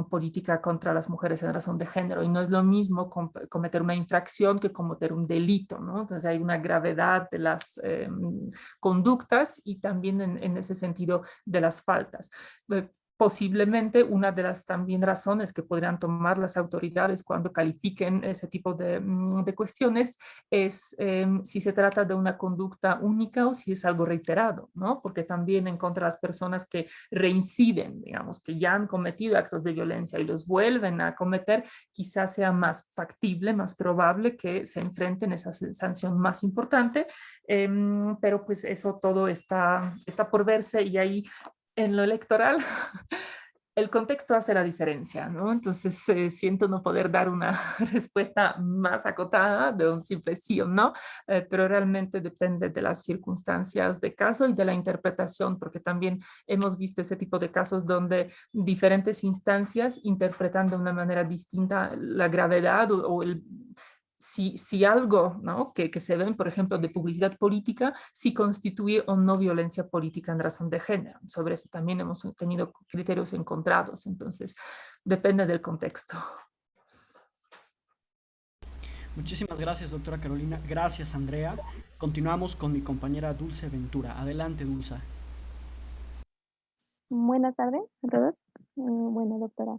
política contra las mujeres en razón de género. Y no es lo mismo cometer una infracción que cometer un delito, ¿no? Entonces hay una gravedad de las conductas y también en ese sentido de las faltas. Posiblemente una de las también razones que podrían tomar las autoridades cuando califiquen ese tipo de cuestiones es si se trata de una conducta única o si es algo reiterado, ¿no? Porque también en contra de las personas que reinciden, digamos, que ya han cometido actos de violencia y los vuelven a cometer, quizás sea más factible, más probable que se enfrenten a esa sanción más importante, pero pues eso todo está por verse y ahí en lo electoral el contexto hace la diferencia, ¿no? Entonces siento no poder dar una respuesta más acotada de un simple sí o no, pero realmente depende de las circunstancias de caso y de la interpretación, porque también hemos visto ese tipo de casos donde diferentes instancias interpretan de una manera distinta la gravedad o el... Si algo, ¿no? que se ven, por ejemplo, de publicidad política, si constituye o no violencia política en razón de género. Sobre eso también hemos tenido criterios encontrados, entonces depende del contexto. Muchísimas gracias, doctora Carolina. Gracias, Andrea. Continuamos con mi compañera Dulce Ventura. Adelante, Dulce. Buenas tardes a todos. Bueno, doctora,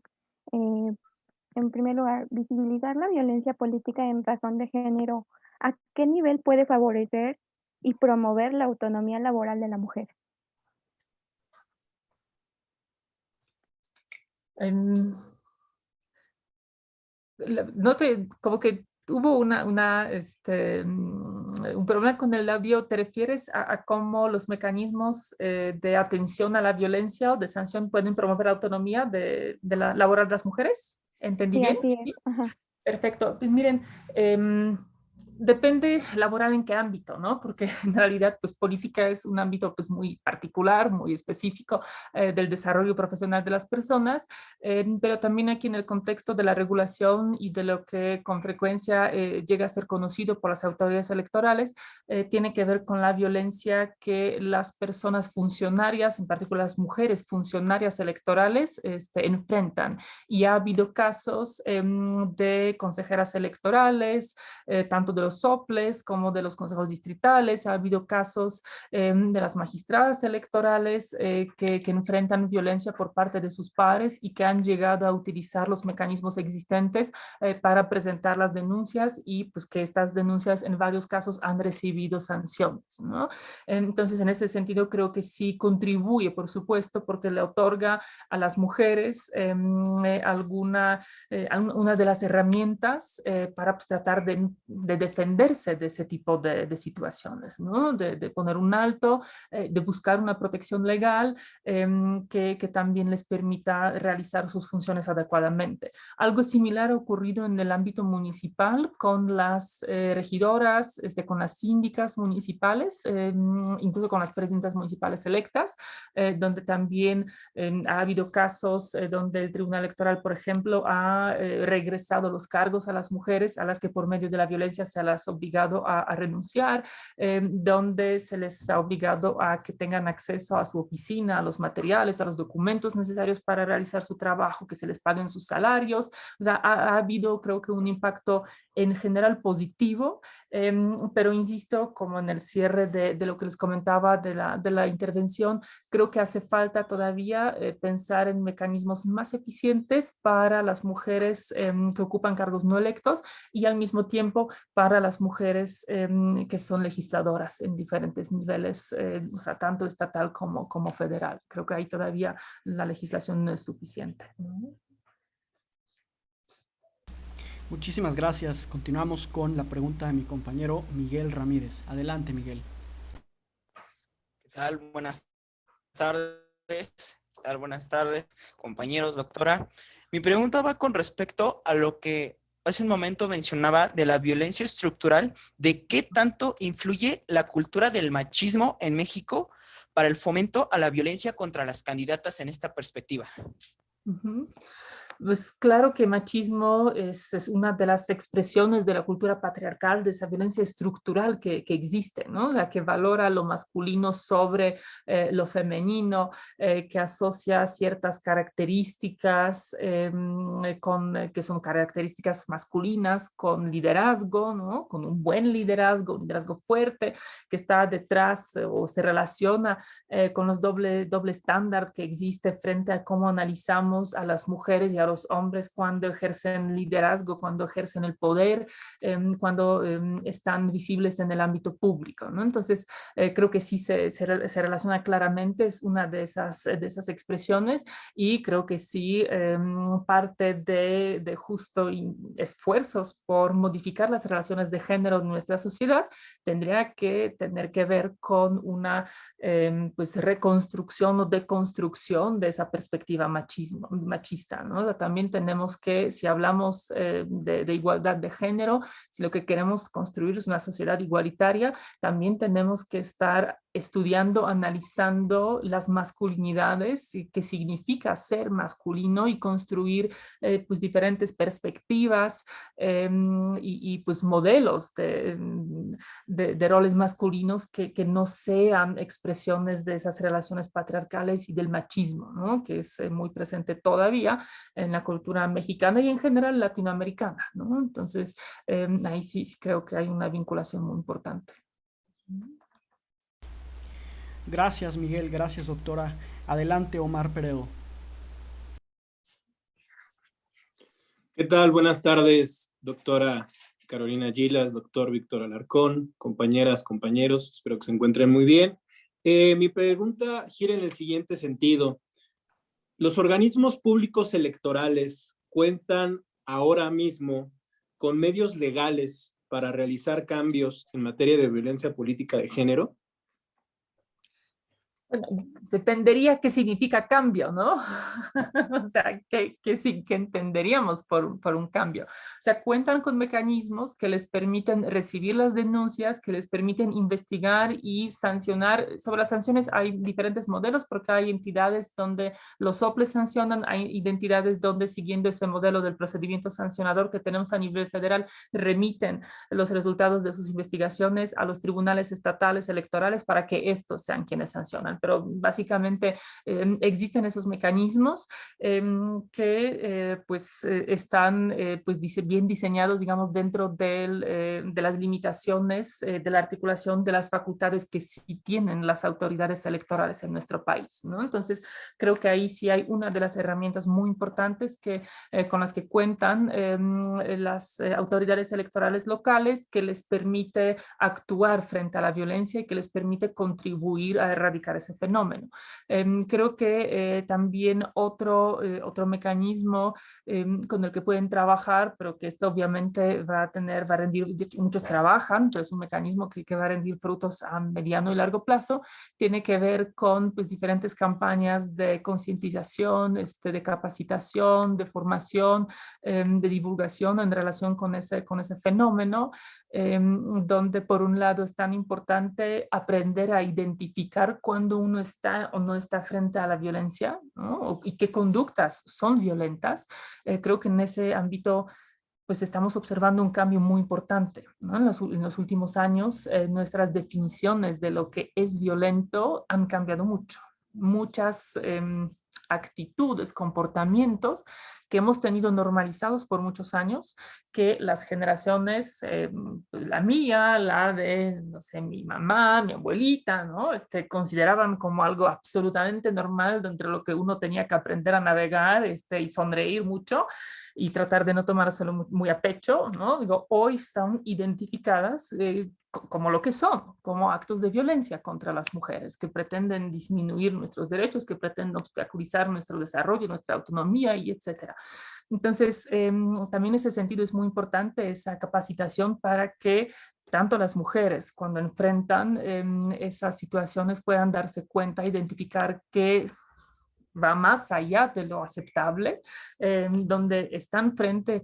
en primer lugar, visibilizar la violencia política en razón de género, ¿a qué nivel puede favorecer y promover la autonomía laboral de la mujer? Como que hubo un problema con el audio. ¿Te refieres a cómo los mecanismos de atención a la violencia o de sanción pueden promover la autonomía de la laboral de las mujeres? ¿Entendí bien? Sí, así es. Ajá. Perfecto. Pues miren, depende laboral en qué ámbito, ¿no? Porque en realidad, pues política es un ámbito pues muy particular, muy específico del desarrollo profesional de las personas, pero también aquí en el contexto de la regulación y de lo que con frecuencia llega a ser conocido por las autoridades electorales, tiene que ver con la violencia que las personas funcionarias, en particular las mujeres funcionarias electorales, enfrentan. Y ha habido casos de consejeras electorales, tanto de los soples como de los consejos distritales. Ha habido casos de las magistradas electorales que enfrentan violencia por parte de sus pares y que han llegado a utilizar los mecanismos existentes para presentar las denuncias y pues que estas denuncias en varios casos han recibido sanciones, ¿no? Entonces, en ese sentido, creo que sí contribuye, por supuesto, porque le otorga a las mujeres una de las herramientas para pues, tratar de defenderse de ese tipo de situaciones, ¿no? De poner un alto, de buscar una protección legal que también les permita realizar sus funciones adecuadamente. Algo similar ha ocurrido en el ámbito municipal con las regidoras, con las síndicas municipales, incluso con las presidentas municipales electas, donde también ha habido casos donde el Tribunal Electoral, por ejemplo, ha regresado los cargos a las mujeres a las que por medio de la violencia se las ha obligado a renunciar, donde se les ha obligado a que tengan acceso a su oficina, a los materiales, a los documentos necesarios para realizar su trabajo, que se les paguen sus salarios. O sea, ha habido, creo que, un impacto en general positivo, pero insisto, como en el cierre de lo que les comentaba de la intervención, creo que hace falta todavía pensar en mecanismos más eficientes para las mujeres que ocupan cargos no electos y al mismo tiempo para las mujeres que son legisladoras en diferentes niveles, o sea, tanto estatal como federal. Creo que ahí todavía la legislación no es suficiente, ¿no? Muchísimas gracias. Continuamos con la pregunta de mi compañero Miguel Ramírez. Adelante, Miguel. ¿Qué tal? Buenas tardes. ¿Qué tal? Buenas tardes, compañeros, doctora. Mi pregunta va con respecto a lo que hace un momento mencionaba de la violencia estructural, de qué tanto influye la cultura del machismo en México para el fomento a la violencia contra las candidatas en esta perspectiva. Uh-huh. Pues claro que machismo es una de las expresiones de la cultura patriarcal, de esa violencia estructural que existe, ¿no? La que valora lo masculino sobre lo femenino, que asocia ciertas características que son características masculinas con liderazgo, ¿no? Con un buen liderazgo, un liderazgo fuerte, que está detrás o se relaciona con los doble estándar que existe frente a cómo analizamos a las mujeres y a a los hombres cuando ejercen liderazgo, cuando ejercen el poder, cuando están visibles en el ámbito público, ¿no? Entonces, creo que sí se relaciona claramente, es una de esas expresiones, y creo que sí parte de justo esfuerzos por modificar las relaciones de género en nuestra sociedad tendría que tener que ver con una pues reconstrucción o deconstrucción de esa perspectiva machista, ¿no? También tenemos que, si hablamos de igualdad de género, si lo que queremos construir es una sociedad igualitaria, también tenemos que estar estudiando, analizando las masculinidades, qué significa ser masculino, y construir pues diferentes perspectivas pues modelos de roles masculinos que no sean expresiones de esas relaciones patriarcales y del machismo, ¿no? Que es muy presente todavía en la cultura mexicana y en general latinoamericana, ¿no? Entonces, ahí sí creo que hay una vinculación muy importante. Gracias, Miguel. Gracias, doctora. Adelante, Omar Peredo. ¿Qué tal? Buenas tardes, doctora Carolina Gilas, doctor Víctor Alarcón, compañeras, compañeros. Espero que se encuentren muy bien. Mi pregunta gira en el siguiente sentido. ¿Los organismos públicos electorales cuentan ahora mismo con medios legales para realizar cambios en materia de violencia política de género? Bueno, dependería qué significa cambio, ¿no? O sea, ¿qué entenderíamos por un cambio? O sea, cuentan con mecanismos que les permiten recibir las denuncias, que les permiten investigar y sancionar. Sobre las sanciones hay diferentes modelos, porque hay entidades donde los soples sancionan, hay entidades donde, siguiendo ese modelo del procedimiento sancionador que tenemos a nivel federal, remiten los resultados de sus investigaciones a los tribunales estatales electorales para que estos sean quienes sancionan. Pero básicamente existen esos mecanismos que están pues bien diseñados, digamos, dentro de las limitaciones de la articulación de las facultades que sí tienen las autoridades electorales en nuestro país, ¿no? Entonces, creo que ahí sí hay una de las herramientas muy importantes con las que cuentan las autoridades electorales locales, que les permite actuar frente a la violencia y que les permite contribuir a erradicar ese fenómeno. Creo que también otro mecanismo con el que pueden trabajar, pero que esto obviamente va a rendir, muchos trabajan, pero es un mecanismo que va a rendir frutos a mediano y largo plazo, tiene que ver con pues, diferentes campañas de concientización, de capacitación, de formación, de divulgación en relación con ese fenómeno, donde por un lado es tan importante aprender a identificar cuando uno está o no está frente a la violencia, ¿no? Y qué conductas son violentas. Creo que en ese ámbito pues estamos observando un cambio muy importante, ¿no? En los últimos años nuestras definiciones de lo que es violento han cambiado mucho. Muchas actitudes, comportamientos que hemos tenido normalizados por muchos años, que las generaciones, la mía, la de, no sé, mi mamá, mi abuelita, ¿no? Consideraban como algo absolutamente normal, entre lo que uno tenía que aprender a navegar y sonreír mucho y tratar de no tomárselo muy a pecho, ¿no? Digo, hoy son identificadas como lo que son, como actos de violencia contra las mujeres, que pretenden disminuir nuestros derechos, que pretenden obstaculizar nuestro desarrollo, nuestra autonomía, y etcétera. Entonces, también en ese sentido es muy importante esa capacitación para que tanto las mujeres, cuando enfrentan esas situaciones, puedan darse cuenta, identificar que va más allá de lo aceptable, donde están frente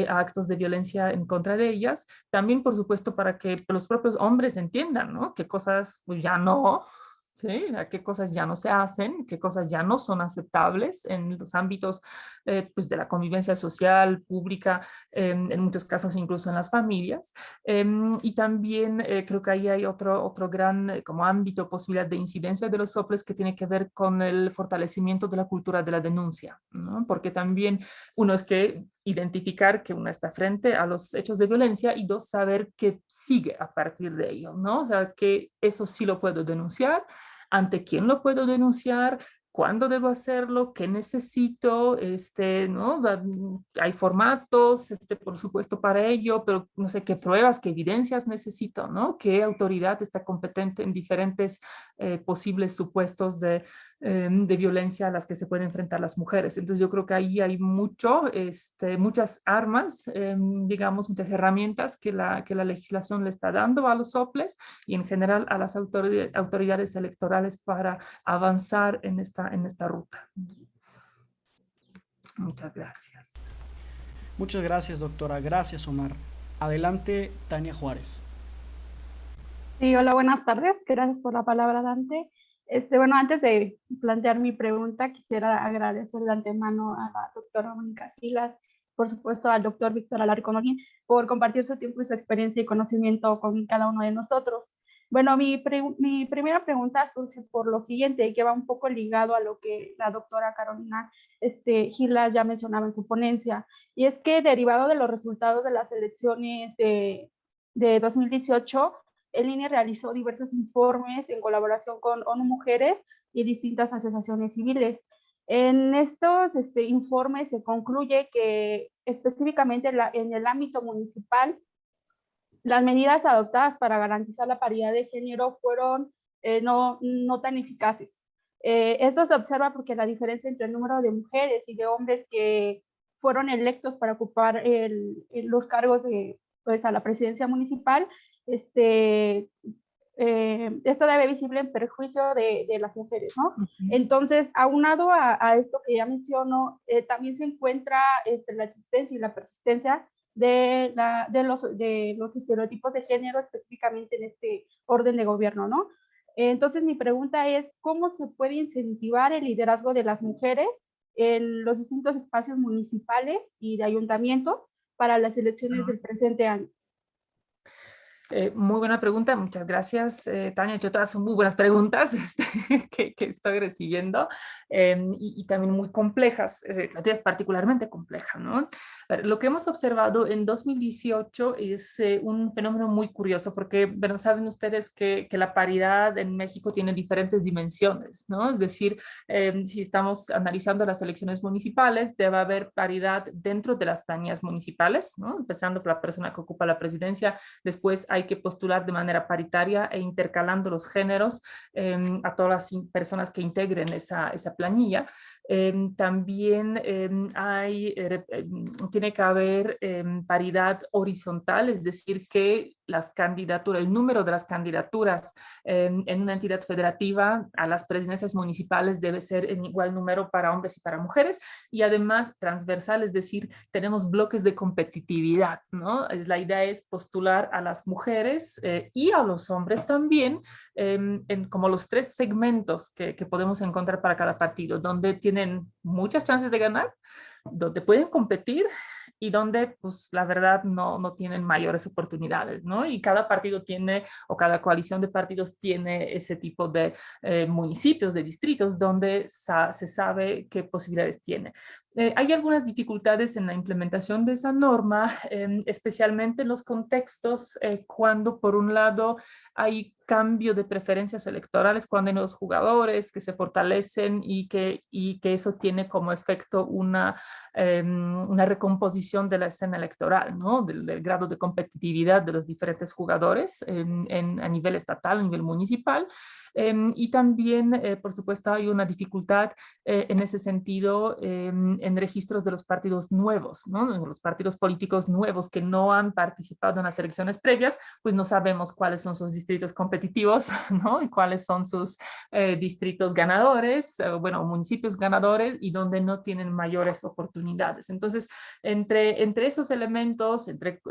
a actos de violencia en contra de ellas. También, por supuesto, para que los propios hombres entiendan, ¿no? Qué cosas pues, ya no, ¿sí? Qué cosas ya no se hacen, qué cosas ya no son aceptables en los ámbitos pues de la convivencia social, pública, en muchos casos incluso en las familias. Y también creo que ahí hay otro gran como ámbito, posibilidad de incidencia de los soples, que tiene que ver con el fortalecimiento de la cultura de la denuncia, ¿no? Porque también uno es que identificar que uno está frente a los hechos de violencia, y dos, saber qué sigue a partir de ello, ¿no? O sea, que eso sí lo puedo denunciar, ante quién lo puedo denunciar, cuándo debo hacerlo, qué necesito, ¿no? Hay formatos, por supuesto, para ello, pero no sé qué pruebas, qué evidencias necesito, ¿no? Qué autoridad está competente en diferentes posibles supuestos de violencia a las que se pueden enfrentar las mujeres. Entonces yo creo que ahí hay muchas armas, digamos, muchas herramientas que la legislación le está dando a los soples y en general a las autoridades electorales para avanzar en esta ruta. Muchas gracias. Muchas gracias, doctora. Gracias, Omar. Adelante, Tania Juárez. Sí, hola, buenas tardes. Gracias por la palabra, Dante. Bueno, antes de plantear mi pregunta, quisiera agradecer de antemano a la doctora Mónica Gilas, por supuesto al doctor Víctor Alarcón, por compartir su tiempo y su experiencia y conocimiento con cada uno de nosotros. Bueno, mi primera pregunta surge por lo siguiente, que va un poco ligado a lo que la doctora Carolina Gilas ya mencionaba en su ponencia, y es que derivado de los resultados de las elecciones de 2018, el INE realizó diversos informes en colaboración con ONU Mujeres y distintas asociaciones civiles. En estos informes se concluye que específicamente en el ámbito municipal, las medidas adoptadas para garantizar la paridad de género fueron no tan eficaces. Esto se observa porque la diferencia entre el número de mujeres y de hombres que fueron electos para ocupar los cargos a la presidencia municipal, esto debe visible en perjuicio de las mujeres, ¿no? Entonces, aunado a esto que ya menciono, también se encuentra la existencia y la persistencia de los estereotipos de género, específicamente en este orden de gobierno, ¿no? Entonces, mi pregunta es, ¿cómo se puede incentivar el liderazgo de las mujeres en los distintos espacios municipales y de ayuntamiento para las elecciones del presente año? Muy buena pregunta, muchas gracias, Tania. Todas son muy buenas preguntas que estoy recibiendo y también muy complejas. La tuya es particularmente compleja, ¿no? Lo que hemos observado en 2018 es un fenómeno muy curioso porque, bueno, saben ustedes que la paridad en México tiene diferentes dimensiones, ¿no? Es decir, si estamos analizando las elecciones municipales, debe haber paridad dentro de las planillas municipales, ¿no? Empezando por la persona que ocupa la presidencia, después hay que postular de manera paritaria e intercalando los géneros a todas las personas que integren esa planilla. También tiene que haber paridad horizontal, es decir, que las candidaturas, el número de las candidaturas en una entidad federativa a las presidencias municipales debe ser en igual número para hombres y para mujeres, y además transversal, es decir, tenemos bloques de competitividad, ¿no? La idea es postular a las mujeres y a los hombres también en como los tres segmentos que podemos encontrar para cada partido, donde tienen muchas chances de ganar, donde pueden competir y donde, pues, la verdad no tienen mayores oportunidades, ¿no? Y cada partido tiene, o cada coalición de partidos tiene ese tipo de municipios, de distritos, donde se sabe qué posibilidades tiene. Hay algunas dificultades en la implementación de esa norma, especialmente en los contextos cuando, por un lado, hay cambio de preferencias electorales, cuando hay nuevos jugadores que se fortalecen y que eso tiene como efecto una recomposición de la escena electoral, ¿no? Del grado de competitividad de los diferentes jugadores a nivel estatal, a nivel municipal. Y también, por supuesto, hay una dificultad en ese sentido en registros de los partidos nuevos, ¿no? Los partidos políticos nuevos que no han participado en las elecciones previas, pues no sabemos cuáles son sus distritos competitivos, ¿no? Y cuáles son sus distritos ganadores, bueno, municipios ganadores y donde no tienen mayores oportunidades. Entonces, entre esos elementos, entre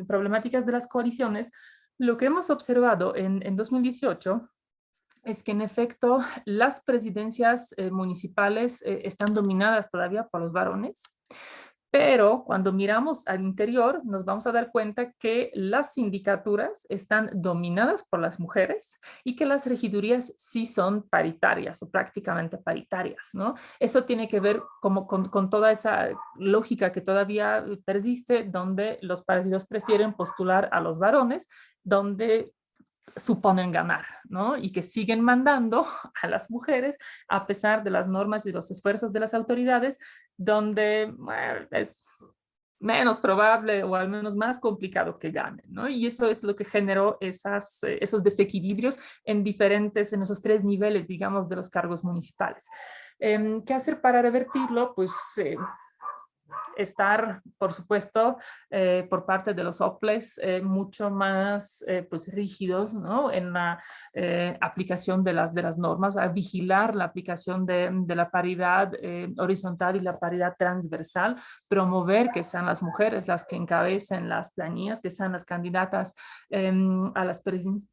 problemáticas de las coaliciones, lo que hemos observado en 2018 es que en efecto las presidencias municipales están dominadas todavía por los varones, pero cuando miramos al interior nos vamos a dar cuenta que las sindicaturas están dominadas por las mujeres y que las regidurías sí son paritarias o prácticamente paritarias, ¿no? Eso tiene que ver como con toda esa lógica que todavía persiste, donde los partidos prefieren postular a los varones, donde suponen ganar, ¿no? Y que siguen mandando a las mujeres a pesar de las normas y los esfuerzos de las autoridades, donde bueno, es menos probable o al menos más complicado que ganen, ¿no? Y eso es lo que generó esos desequilibrios en esos 3 niveles, digamos, de los cargos municipales. ¿Qué hacer para revertirlo? Pues estar, por supuesto, por parte de los OPLES mucho más pues, rígidos, ¿no? En la aplicación de las normas, a vigilar la aplicación de la paridad horizontal y la paridad transversal, promover que sean las mujeres las que encabecen las planillas, que sean las candidatas a las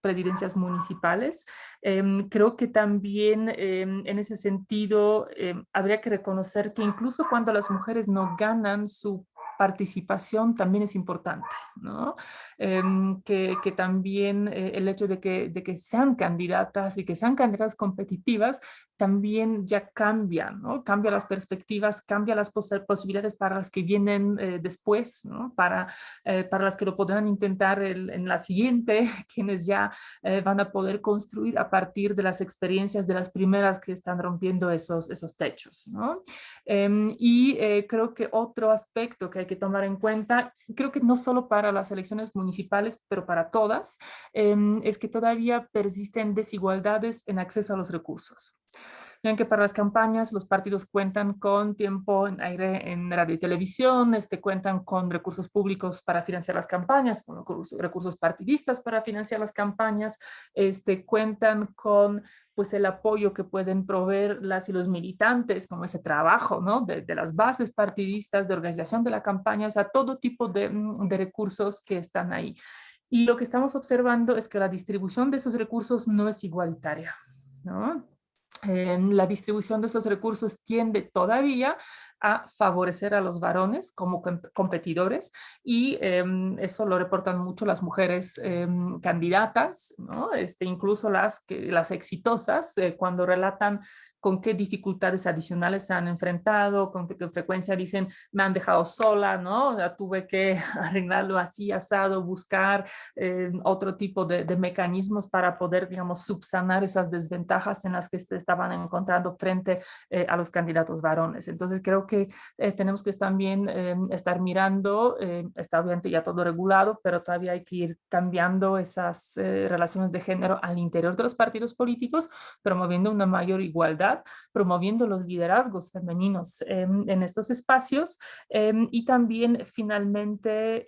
presidencias municipales. Creo que también en ese sentido habría que reconocer que incluso cuando las mujeres no ganan, su participación también es importante, ¿no? Que también el hecho de que sean candidatas y que sean candidatas competitivas también ya cambia, ¿no? Cambia las perspectivas, cambia las posibilidades para las que vienen después, ¿no? Para las que lo podrán intentar en la siguiente, quienes ya van a poder construir a partir de las experiencias de las primeras que están rompiendo esos techos, ¿no? Creo que otro aspecto que hay que tomar en cuenta, creo que no solo para las elecciones municipales, pero para todas, es que todavía persisten desigualdades en acceso a los recursos. Vean que para las campañas los partidos cuentan con tiempo en aire en radio y televisión, cuentan con recursos públicos para financiar las campañas, con recursos partidistas para financiar las campañas, cuentan con pues el apoyo que pueden proveer las y los militantes, como ese trabajo, ¿no? de las bases partidistas, de organización de la campaña, o sea, todo tipo de recursos que están ahí. Y lo que estamos observando es que la distribución de esos recursos no es igualitaria, ¿no? La distribución de esos recursos tiende todavía a favorecer a los varones como competidores y eso lo reportan mucho las mujeres candidatas, ¿no? Incluso las exitosas cuando relatan con qué dificultades adicionales se han enfrentado, con qué frecuencia dicen, me han dejado sola, ¿no? Ya tuve que arreglarlo así, asado, buscar otro tipo de mecanismos para poder, digamos, subsanar esas desventajas en las que se estaban encontrando frente a los candidatos varones. Entonces, creo que tenemos que también estar mirando, está obviamente ya todo regulado, pero todavía hay que ir cambiando esas relaciones de género al interior de los partidos políticos, promoviendo una mayor igualdad, promoviendo los liderazgos femeninos en estos espacios y también finalmente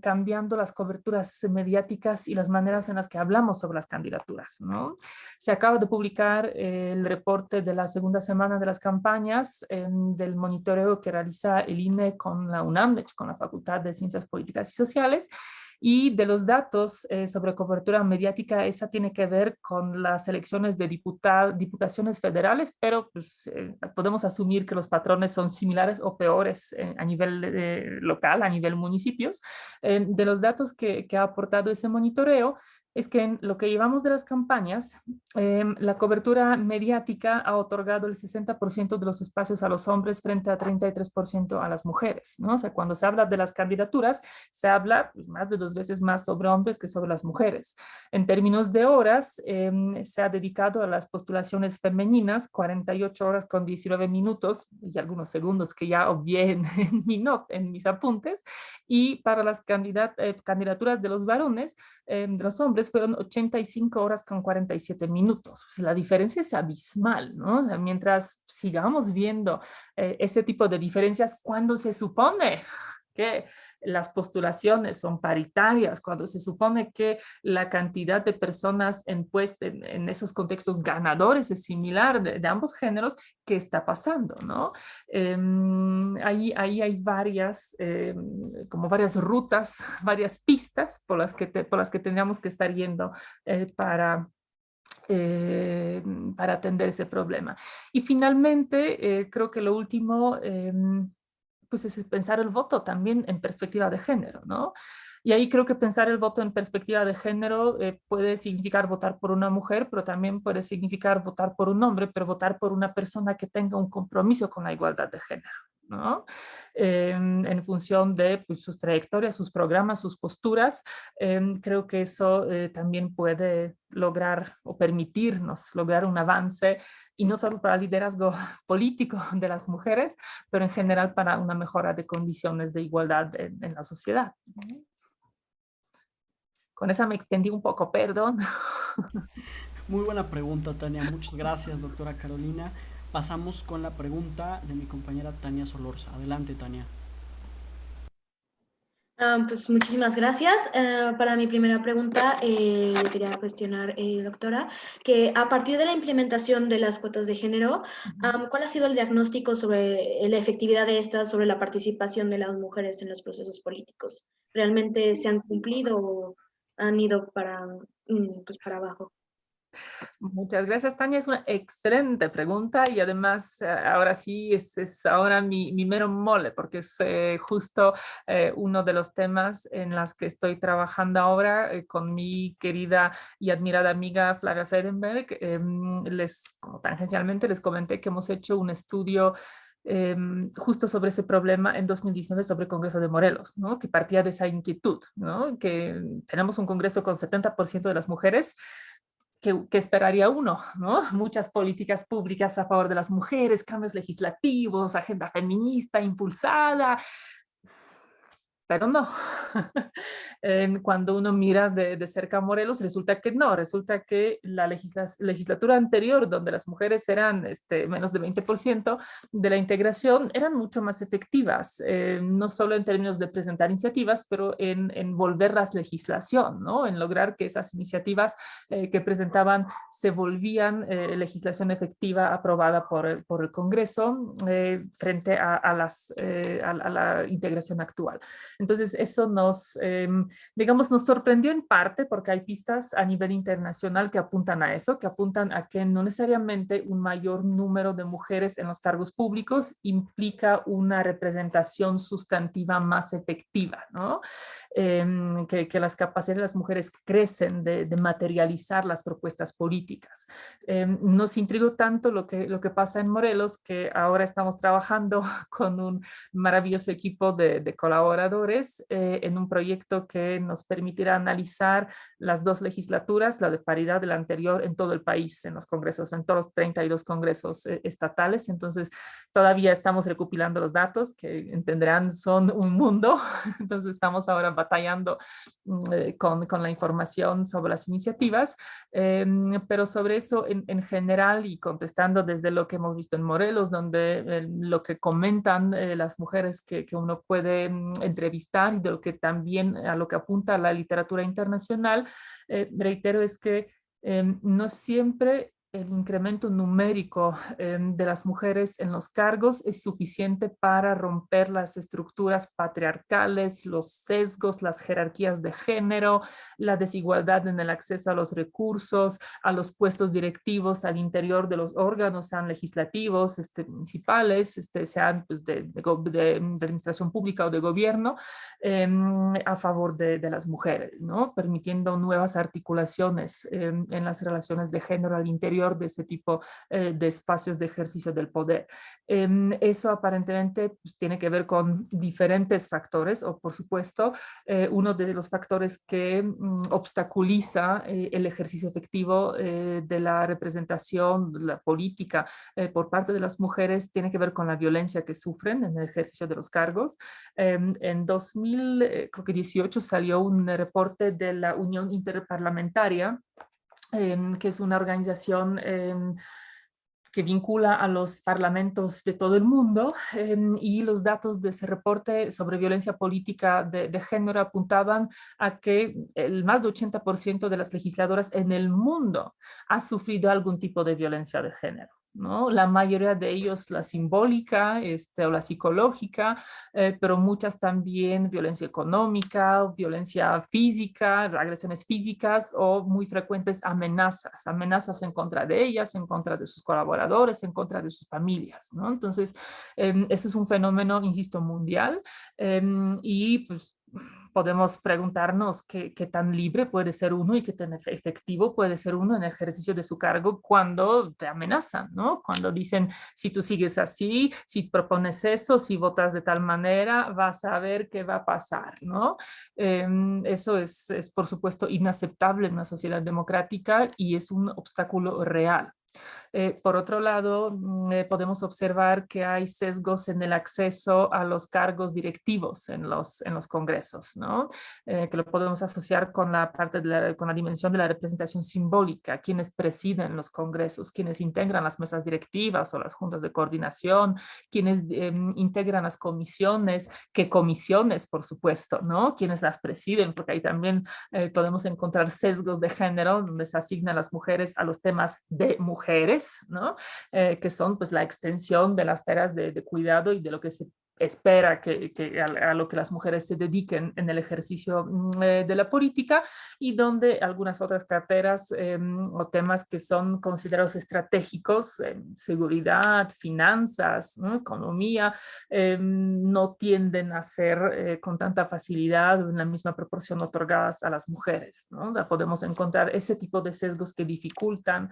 cambiando las coberturas mediáticas y las maneras en las que hablamos sobre las candidaturas, ¿no? Se acaba de publicar el reporte de la segunda semana de las campañas del monitoreo que realiza el INE con la UNAM, con la Facultad de Ciencias Políticas y Sociales. Y de los datos sobre cobertura mediática, esa tiene que ver con las elecciones de diputaciones federales, pero pues, podemos asumir que los patrones son similares o peores a nivel local, a nivel municipios. De los datos que ha aportado ese monitoreo, es que en lo que llevamos de las campañas, la cobertura mediática ha otorgado el 60% de los espacios a los hombres frente a 33% a las mujeres, ¿no? O sea, cuando se habla de las candidaturas, se habla pues, más de 2 veces más sobre hombres que sobre las mujeres. En términos de horas, se ha dedicado a las postulaciones femeninas 48 horas con 19 minutos y algunos segundos que ya obvié en mis apuntes, y para las candidaturas de los varones, de los hombres, fueron 85 horas con 47 minutos. Pues la diferencia es abismal, ¿no? Mientras sigamos viendo ese tipo de diferencias, cuando se supone que las postulaciones son paritarias, cuando se supone que la cantidad de personas en esos contextos ganadores es similar de ambos géneros, ¿qué está pasando, no? Ahí hay varias rutas, varias pistas por las que tendríamos que estar yendo para atender ese problema. Y finalmente, creo que lo último pues es pensar el voto también en perspectiva de género, ¿no? Y ahí creo que pensar el voto en perspectiva de género puede significar votar por una mujer, pero también puede significar votar por un hombre, pero votar por una persona que tenga un compromiso con la igualdad de género, ¿no? en función de pues, sus trayectorias, sus programas, sus posturas. Creo que eso también puede lograr o permitirnos lograr un avance, y no solo para el liderazgo político de las mujeres, pero en general para una mejora de condiciones de igualdad en la sociedad. Con esa me extendí un poco, perdón. Muy buena pregunta, Tania. Muchas gracias, doctora Carolina. Pasamos con la pregunta de mi compañera Tania Solorza. Adelante, Tania. Pues muchísimas gracias. Para mi primera pregunta, yo quería cuestionar, doctora, que a partir de la implementación de las cuotas de género, ¿cuál ha sido el diagnóstico sobre la efectividad de estas, sobre la participación de las mujeres en los procesos políticos? ¿Realmente se han cumplido o han ido pues para abajo? Muchas gracias, Tania. Es una excelente pregunta y además ahora sí es ahora mi mero mole, porque es justo uno de los temas en los que estoy trabajando ahora con mi querida y admirada amiga Flavia Fredenberg. Como tangencialmente les comenté que hemos hecho un estudio justo sobre ese problema en 2019 sobre el Congreso de Morelos, ¿no? Que partía de esa inquietud, ¿no? Que tenemos un Congreso con 70% de las mujeres. ¿Qué esperaría uno? ¿No? Muchas políticas públicas a favor de las mujeres, cambios legislativos, agenda feminista impulsada, pero no. Cuando uno mira de cerca a Morelos, resulta que no, resulta que la legislatura anterior, donde las mujeres eran menos de 20% de la integración, eran mucho más efectivas, no solo en términos de presentar iniciativas, pero en volverlas legislación, ¿no? En lograr que esas iniciativas que presentaban se volvían legislación efectiva aprobada por el Congreso frente a la integración actual. Entonces, eso digamos, nos sorprendió en parte porque hay pistas a nivel internacional que apuntan a eso, que apuntan a que no necesariamente un mayor número de mujeres en los cargos públicos implica una representación sustantiva más efectiva, ¿no? Que las capacidades de las mujeres crecen de materializar las propuestas políticas. Nos intrigó tanto lo que pasa en Morelos, que ahora estamos trabajando con un maravilloso equipo de colaboradores en un proyecto que nos permitirá analizar las dos legislaturas, la de paridad de la anterior en todo el país, en los congresos, en todos los 32 congresos estatales. Entonces, todavía estamos recopilando los datos, que entenderán son un mundo. Entonces, estamos ahora batallando con la información sobre las iniciativas, pero sobre eso en general y contestando desde lo que hemos visto en Morelos, donde lo que comentan las mujeres que uno puede entrevistar y de lo que también a lo que apunta la literatura internacional, reitero, es que no siempre el incremento numérico de las mujeres en los cargos es suficiente para romper las estructuras patriarcales, los sesgos, las jerarquías de género, la desigualdad en el acceso a los recursos, a los puestos directivos al interior de los órganos, sean legislativos, municipales, sean pues, de administración pública o de gobierno, a favor de las mujeres, ¿no? Permitiendo nuevas articulaciones en las relaciones de género al interior de ese tipo de espacios de ejercicio del poder. Eso aparentemente pues, tiene que ver con diferentes factores, o por supuesto, uno de los factores que obstaculiza el ejercicio efectivo de la representación, de la política por parte de las mujeres tiene que ver con la violencia que sufren en el ejercicio de los cargos. En 2018 salió un reporte de la Unión Interparlamentaria, que es una organización que vincula a los parlamentos de todo el mundo, y los datos de ese reporte sobre violencia política de género apuntaban a que el más del 80% de las legisladoras en el mundo ha sufrido algún tipo de violencia de género, ¿no? La mayoría de ellos la simbólica o la psicológica, pero muchas también violencia económica, violencia física, agresiones físicas o muy frecuentes amenazas en contra de ellas, en contra de sus colaboradores, en contra de sus familias, ¿no? Entonces, eso es un fenómeno, insisto, mundial, y pues podemos preguntarnos qué tan libre puede ser uno y qué tan efectivo puede ser uno en el ejercicio de su cargo cuando te amenazan, ¿no? Cuando dicen, si tú sigues así, si propones eso, si votas de tal manera, vas a ver qué va a pasar, ¿no? Eso es, por supuesto, inaceptable en una sociedad democrática y es un obstáculo real. Por otro lado, podemos observar que hay sesgos en el acceso a los cargos directivos en los congresos, ¿no? Que lo podemos asociar con la parte con la dimensión de la representación simbólica, quienes presiden los congresos, quienes integran las mesas directivas o las juntas de coordinación, quienes integran las comisiones, qué comisiones, por supuesto, ¿no? Quienes las presiden, porque ahí también podemos encontrar sesgos de género, donde se asignan las mujeres a los temas de mujeres, ¿no? Que son pues la extensión de las tareas de cuidado y de lo que se espera a lo que las mujeres se dediquen en el ejercicio de la política, y donde algunas otras carteras o temas que son considerados estratégicos, seguridad, finanzas, ¿no? Economía, no tienden a ser con tanta facilidad o en la misma proporción otorgadas a las mujeres, ¿no? Podemos encontrar ese tipo de sesgos que dificultan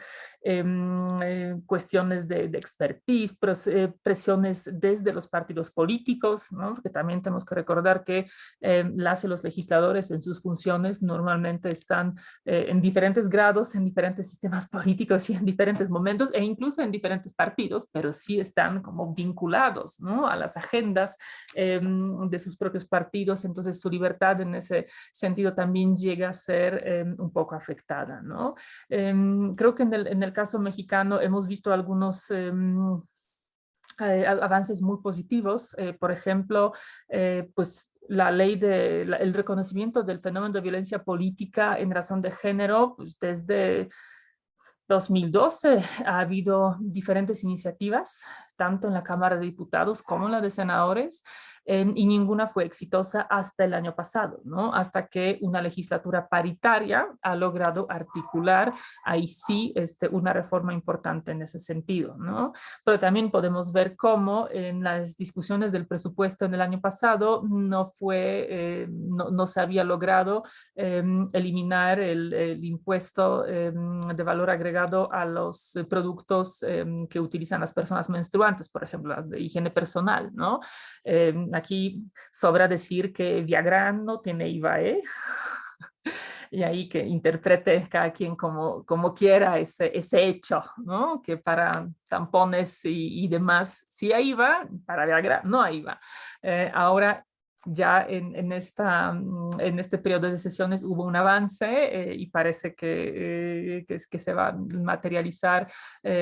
cuestiones de expertise, presiones desde los partidos políticos, ¿no? Porque también tenemos que recordar que las y los legisladores en sus funciones normalmente están en diferentes grados, en diferentes sistemas políticos y en diferentes momentos, e incluso en diferentes partidos, pero sí están como vinculados, ¿no? A las agendas de sus propios partidos. Entonces su libertad en ese sentido también llega a ser un poco afectada, ¿no? Creo que en el caso mexicano hemos visto algunos avances muy positivos. Por ejemplo, pues la ley el reconocimiento del fenómeno de violencia política en razón de género, pues desde 2012 ha habido diferentes iniciativas, tanto en la Cámara de Diputados como en la de Senadores, y ninguna fue exitosa hasta el año pasado, ¿no? Hasta que una legislatura paritaria ha logrado articular ahí sí una reforma importante en ese sentido, ¿no? Pero también podemos ver cómo en las discusiones del presupuesto en el año pasado no se había logrado eliminar el impuesto de valor agregado a los productos que utilizan las personas menstruantes, por ejemplo, las de higiene personal, ¿no? Aquí sobra decir que Viagra no tiene IVA, ¿eh? Y ahí que interprete cada quien como quiera ese hecho, ¿no? Que para tampones y demás sí hay IVA, para Viagra no hay IVA. Ahora ya en este periodo de sesiones hubo un avance y parece que se va a materializar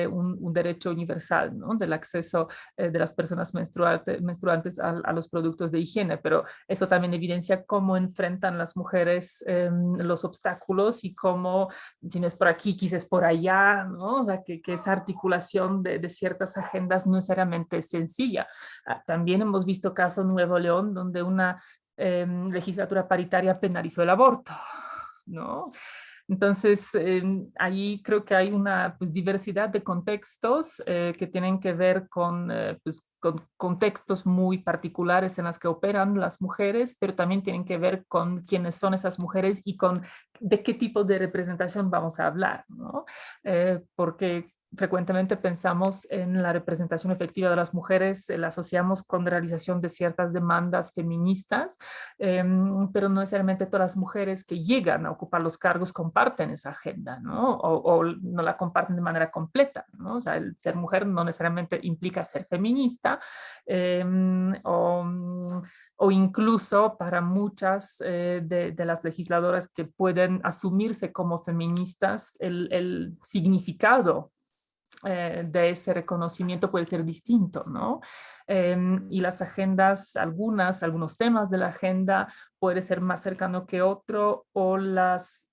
un derecho universal, ¿no? Del acceso de las personas menstruantes a los productos de higiene, pero eso también evidencia cómo enfrentan las mujeres los obstáculos y cómo, si no es por aquí, quizás por allá, ¿no? O sea, que esa articulación de ciertas agendas no necesariamente es sencilla. También hemos visto caso en Nuevo León, donde una legislatura paritaria penalizó el aborto, ¿no? Entonces, ahí creo que hay una pues, diversidad de contextos que tienen que ver con contextos muy particulares en los que operan las mujeres, pero también tienen que ver con quiénes son esas mujeres y con de qué tipo de representación vamos a hablar, ¿no? Porque frecuentemente pensamos en la representación efectiva de las mujeres, la asociamos con la realización de ciertas demandas feministas, pero no necesariamente todas las mujeres que llegan a ocupar los cargos comparten esa agenda, ¿no? O no la comparten de manera completa, ¿no? O sea, el ser mujer no necesariamente implica ser feminista, o incluso para muchas de las legisladoras que pueden asumirse como feministas, el significado de ese reconocimiento puede ser distinto, ¿no? Y las agendas, algunos temas de la agenda puede ser más cercano que otro, o las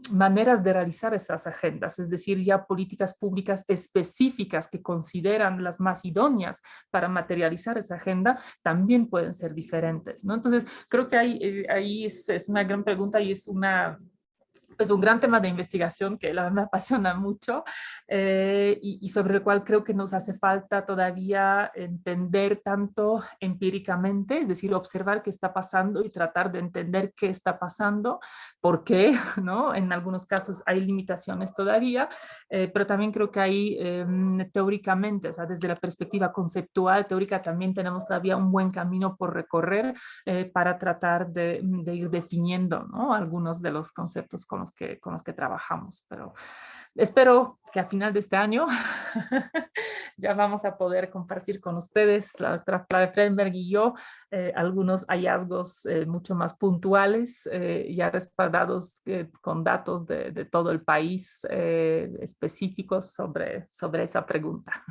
maneras de realizar esas agendas, es decir, ya políticas públicas específicas que consideran las más idóneas para materializar esa agenda, también pueden ser diferentes, ¿no? Entonces, creo que ahí es una gran pregunta y es una pues un gran tema de investigación que la verdad me apasiona mucho y sobre el cual creo que nos hace falta todavía entender tanto empíricamente, es decir, observar qué está pasando y tratar de entender qué está pasando, por qué, ¿no? En algunos casos hay limitaciones todavía, pero también creo que hay teóricamente, o sea, desde la perspectiva conceptual, teórica, también tenemos todavía un buen camino por recorrer para tratar de ir definiendo, ¿no? Algunos de los conceptos con los que trabajamos, pero espero que a final de este año ya vamos a poder compartir con ustedes, la doctora Flavia Freyberg y yo, algunos hallazgos mucho más puntuales, ya respaldados con datos de todo el país específicos sobre esa pregunta.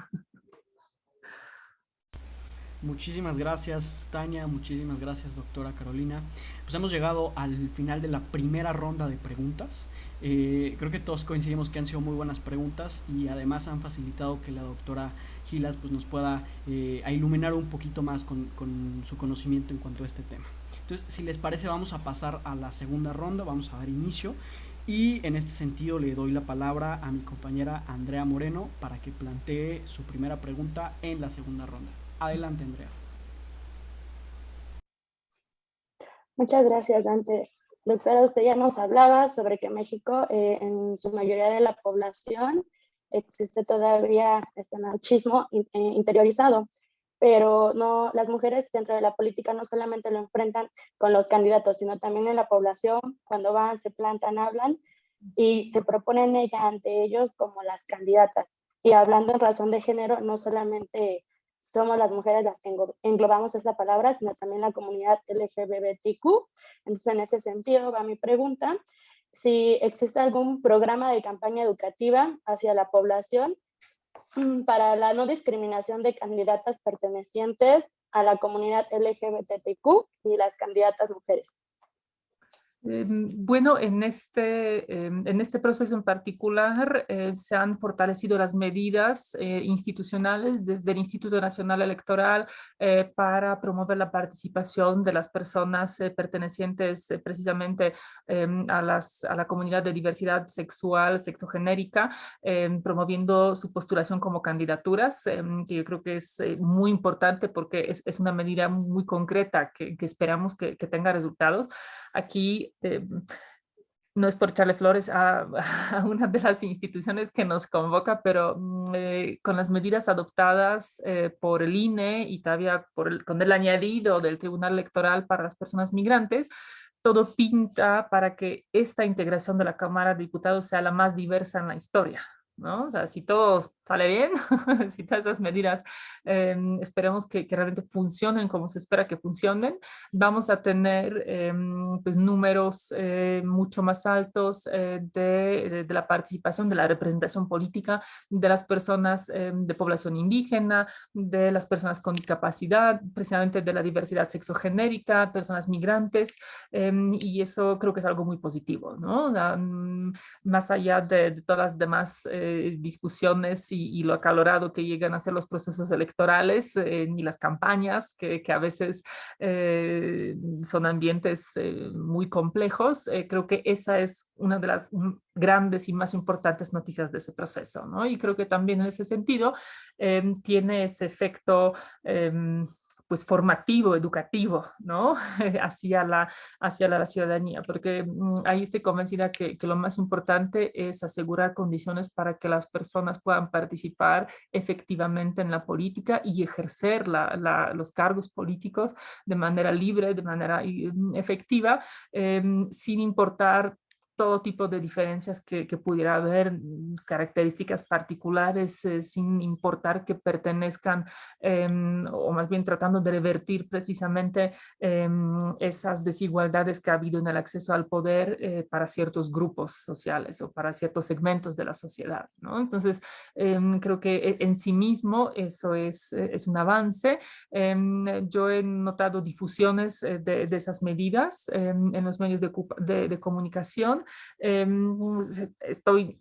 Muchísimas gracias, Tania. Muchísimas gracias, doctora Carolina. Pues hemos llegado al final de la primera ronda de preguntas. Creo que todos coincidimos que han sido muy buenas preguntas y además han facilitado que la doctora Gilas pues, nos pueda iluminar un poquito más con su conocimiento en cuanto a este tema. Entonces, si les parece, vamos a pasar a la segunda ronda, vamos a dar inicio. Y en este sentido le doy la palabra a mi compañera Andrea Moreno para que plantee su primera pregunta en la segunda ronda. Adelante, Andrea. Muchas gracias, Dante. Doctora, usted ya nos hablaba sobre que México, en su mayoría de la población, existe todavía este machismo interiorizado, pero no, las mujeres dentro de la política no solamente lo enfrentan con los candidatos, sino también en la población, cuando van, se plantan, hablan y se proponen ella ante ellos como las candidatas. Y hablando en razón de género, no solamente somos las mujeres las que englobamos esta palabra, sino también la comunidad LGBTQ. Entonces, en ese sentido va mi pregunta, si existe algún programa de campaña educativa hacia la población para la no discriminación de candidatas pertenecientes a la comunidad LGBTQ y las candidatas mujeres. Bueno, en este proceso en particular se han fortalecido las medidas institucionales desde el Instituto Nacional Electoral para promover la participación de las personas pertenecientes precisamente a la comunidad de diversidad sexual, sexogenérica, promoviendo su postulación como candidaturas, que yo creo que es muy importante porque es una medida muy concreta que esperamos que tenga resultados. Aquí no es por echarle flores a una de las instituciones que nos convoca, pero con las medidas adoptadas por el INE y todavía con el añadido del Tribunal Electoral para las personas migrantes, todo pinta para que esta integración de la Cámara de Diputados sea la más diversa en la historia, ¿no? O sea, si todo sale bien, si todas esas medidas esperemos que realmente funcionen como se espera que funcionen, vamos a tener pues números mucho más altos de la participación, de la representación política de las personas de población indígena, de las personas con discapacidad, precisamente de la diversidad sexogenérica, personas migrantes, y eso creo que es algo muy positivo, ¿no? Más allá de todas las demás discusiones y lo acalorado que llegan a ser los procesos electorales ni las campañas, que a veces son ambientes muy complejos, creo que esa es una de las grandes y más importantes noticias de ese proceso, ¿no? Y creo que también en ese sentido tiene ese efecto pues formativo, educativo, ¿no? hacia la ciudadanía, porque ahí estoy convencida que lo más importante es asegurar condiciones para que las personas puedan participar efectivamente en la política y ejercer los cargos políticos de manera libre, de manera efectiva, sin importar todo tipo de diferencias que pudiera haber, características particulares, sin importar que pertenezcan, o más bien tratando de revertir precisamente esas desigualdades que ha habido en el acceso al poder para ciertos grupos sociales o para ciertos segmentos de la sociedad, ¿no? Entonces, creo que en sí mismo eso es un avance. Yo he notado difusiones de esas medidas en los medios de comunicación.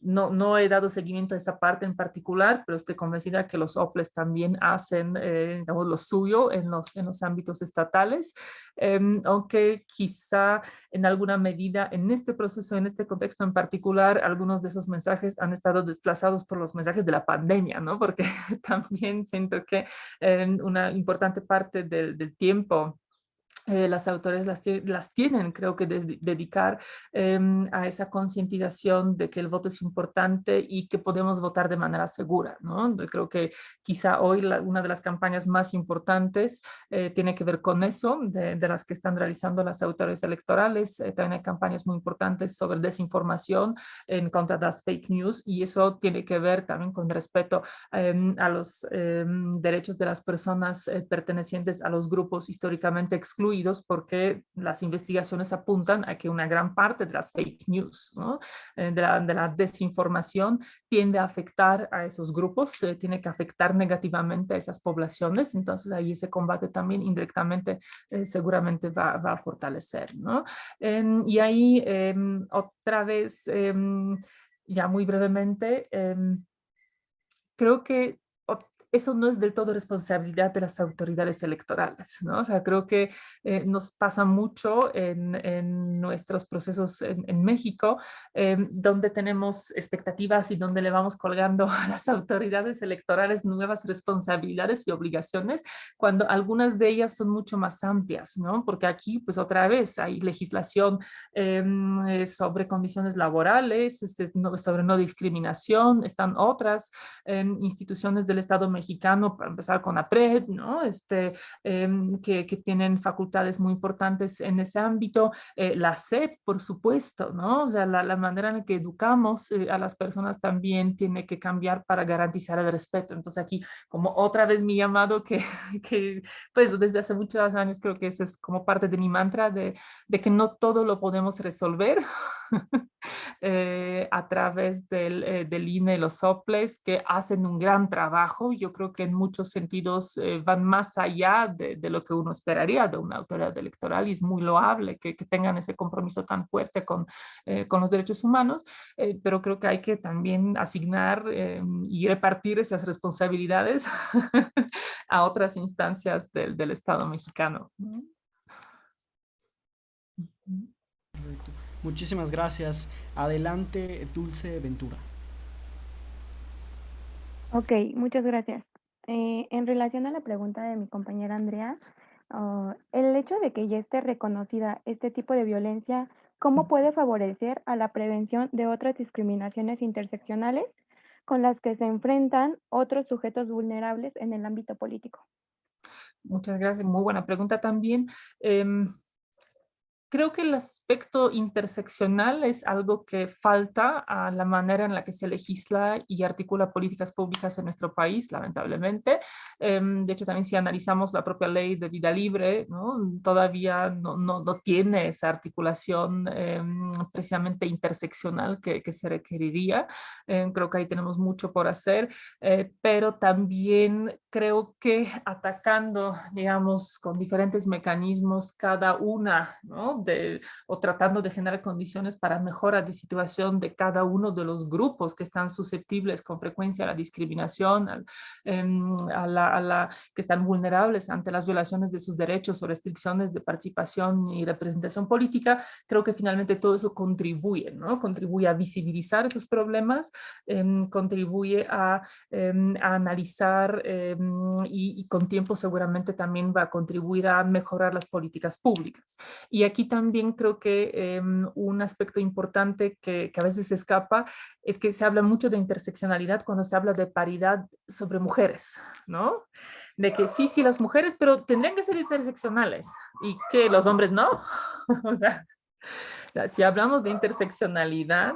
No he dado seguimiento a esa parte en particular, pero estoy convencida que los OPLES también hacen digamos, lo suyo en los ámbitos estatales, aunque quizá en alguna medida en este proceso, en este contexto en particular, algunos de esos mensajes han estado desplazados por los mensajes de la pandemia, ¿no? Porque también siento que una importante parte del tiempo las autoridades las tienen, creo que, dedicar a esa concientización de que el voto es importante y que podemos votar de manera segura, ¿no? Creo que quizá hoy una de las campañas más importantes tiene que ver con eso, de las que están realizando las autoridades electorales. También hay campañas muy importantes sobre desinformación en contra de las fake news, y eso tiene que ver también con respeto a los derechos de las personas pertenecientes a los grupos históricamente excluidos, porque las investigaciones apuntan a que una gran parte de las fake news, ¿no? de la desinformación tiende a afectar a esos grupos, tiene que afectar negativamente a esas poblaciones. Entonces ahí ese combate también indirectamente seguramente va a fortalecer, ¿no? Y ahí otra vez, ya muy brevemente, creo que eso no es del todo responsabilidad de las autoridades electorales, ¿no? O sea, creo que nos pasa mucho en nuestros procesos en México, donde tenemos expectativas y donde le vamos colgando a las autoridades electorales nuevas responsabilidades y obligaciones, cuando algunas de ellas son mucho más amplias, ¿no? Porque aquí, pues otra vez, hay legislación sobre condiciones laborales, sobre no discriminación, están otras instituciones del Estado mexicano, para empezar con APRED, ¿no? Que tienen facultades muy importantes en ese ámbito, la SEP, por supuesto, ¿no? O sea, la manera en que educamos a las personas también tiene que cambiar para garantizar el respeto. Entonces aquí, como otra vez mi llamado, que pues desde hace muchos años creo que eso es como parte de mi mantra, de que no todo lo podemos resolver a través del INE y los OPLES, que hacen un gran trabajo. Yo creo que en muchos sentidos van más allá de lo que uno esperaría de una autoridad electoral, y es muy loable que tengan ese compromiso tan fuerte con los derechos humanos, pero creo que hay que también asignar y repartir esas responsabilidades a otras instancias del Estado mexicano. Muchísimas gracias. Adelante, Dulce Ventura. Ok, muchas gracias. En relación a la pregunta de mi compañera Andrea, el hecho de que ya esté reconocida este tipo de violencia, ¿cómo puede favorecer a la prevención de otras discriminaciones interseccionales con las que se enfrentan otros sujetos vulnerables en el ámbito político? Muchas gracias, muy buena pregunta también. Creo que el aspecto interseccional es algo que falta a la manera en la que se legisla y articula políticas públicas en nuestro país, lamentablemente. De hecho, también si analizamos la propia ley de vida libre, ¿no? Todavía no tiene esa articulación precisamente interseccional que se requeriría. Creo que ahí tenemos mucho por hacer, pero también creo que atacando, digamos, con diferentes mecanismos cada una, ¿no? O tratando de generar condiciones para mejora de situación de cada uno de los grupos que están susceptibles con frecuencia a la discriminación, que están vulnerables ante las violaciones de sus derechos o restricciones de participación y representación política. Creo que finalmente todo eso contribuye, ¿no? Contribuye a visibilizar esos problemas, contribuye a analizar y con tiempo seguramente también va a contribuir a mejorar las políticas públicas. Y aquí también creo que un aspecto importante que a veces se escapa es que se habla mucho de interseccionalidad cuando se habla de paridad sobre mujeres, ¿no? De que sí, las mujeres, pero tendrían que ser interseccionales y que los hombres no. O sea, si hablamos de interseccionalidad,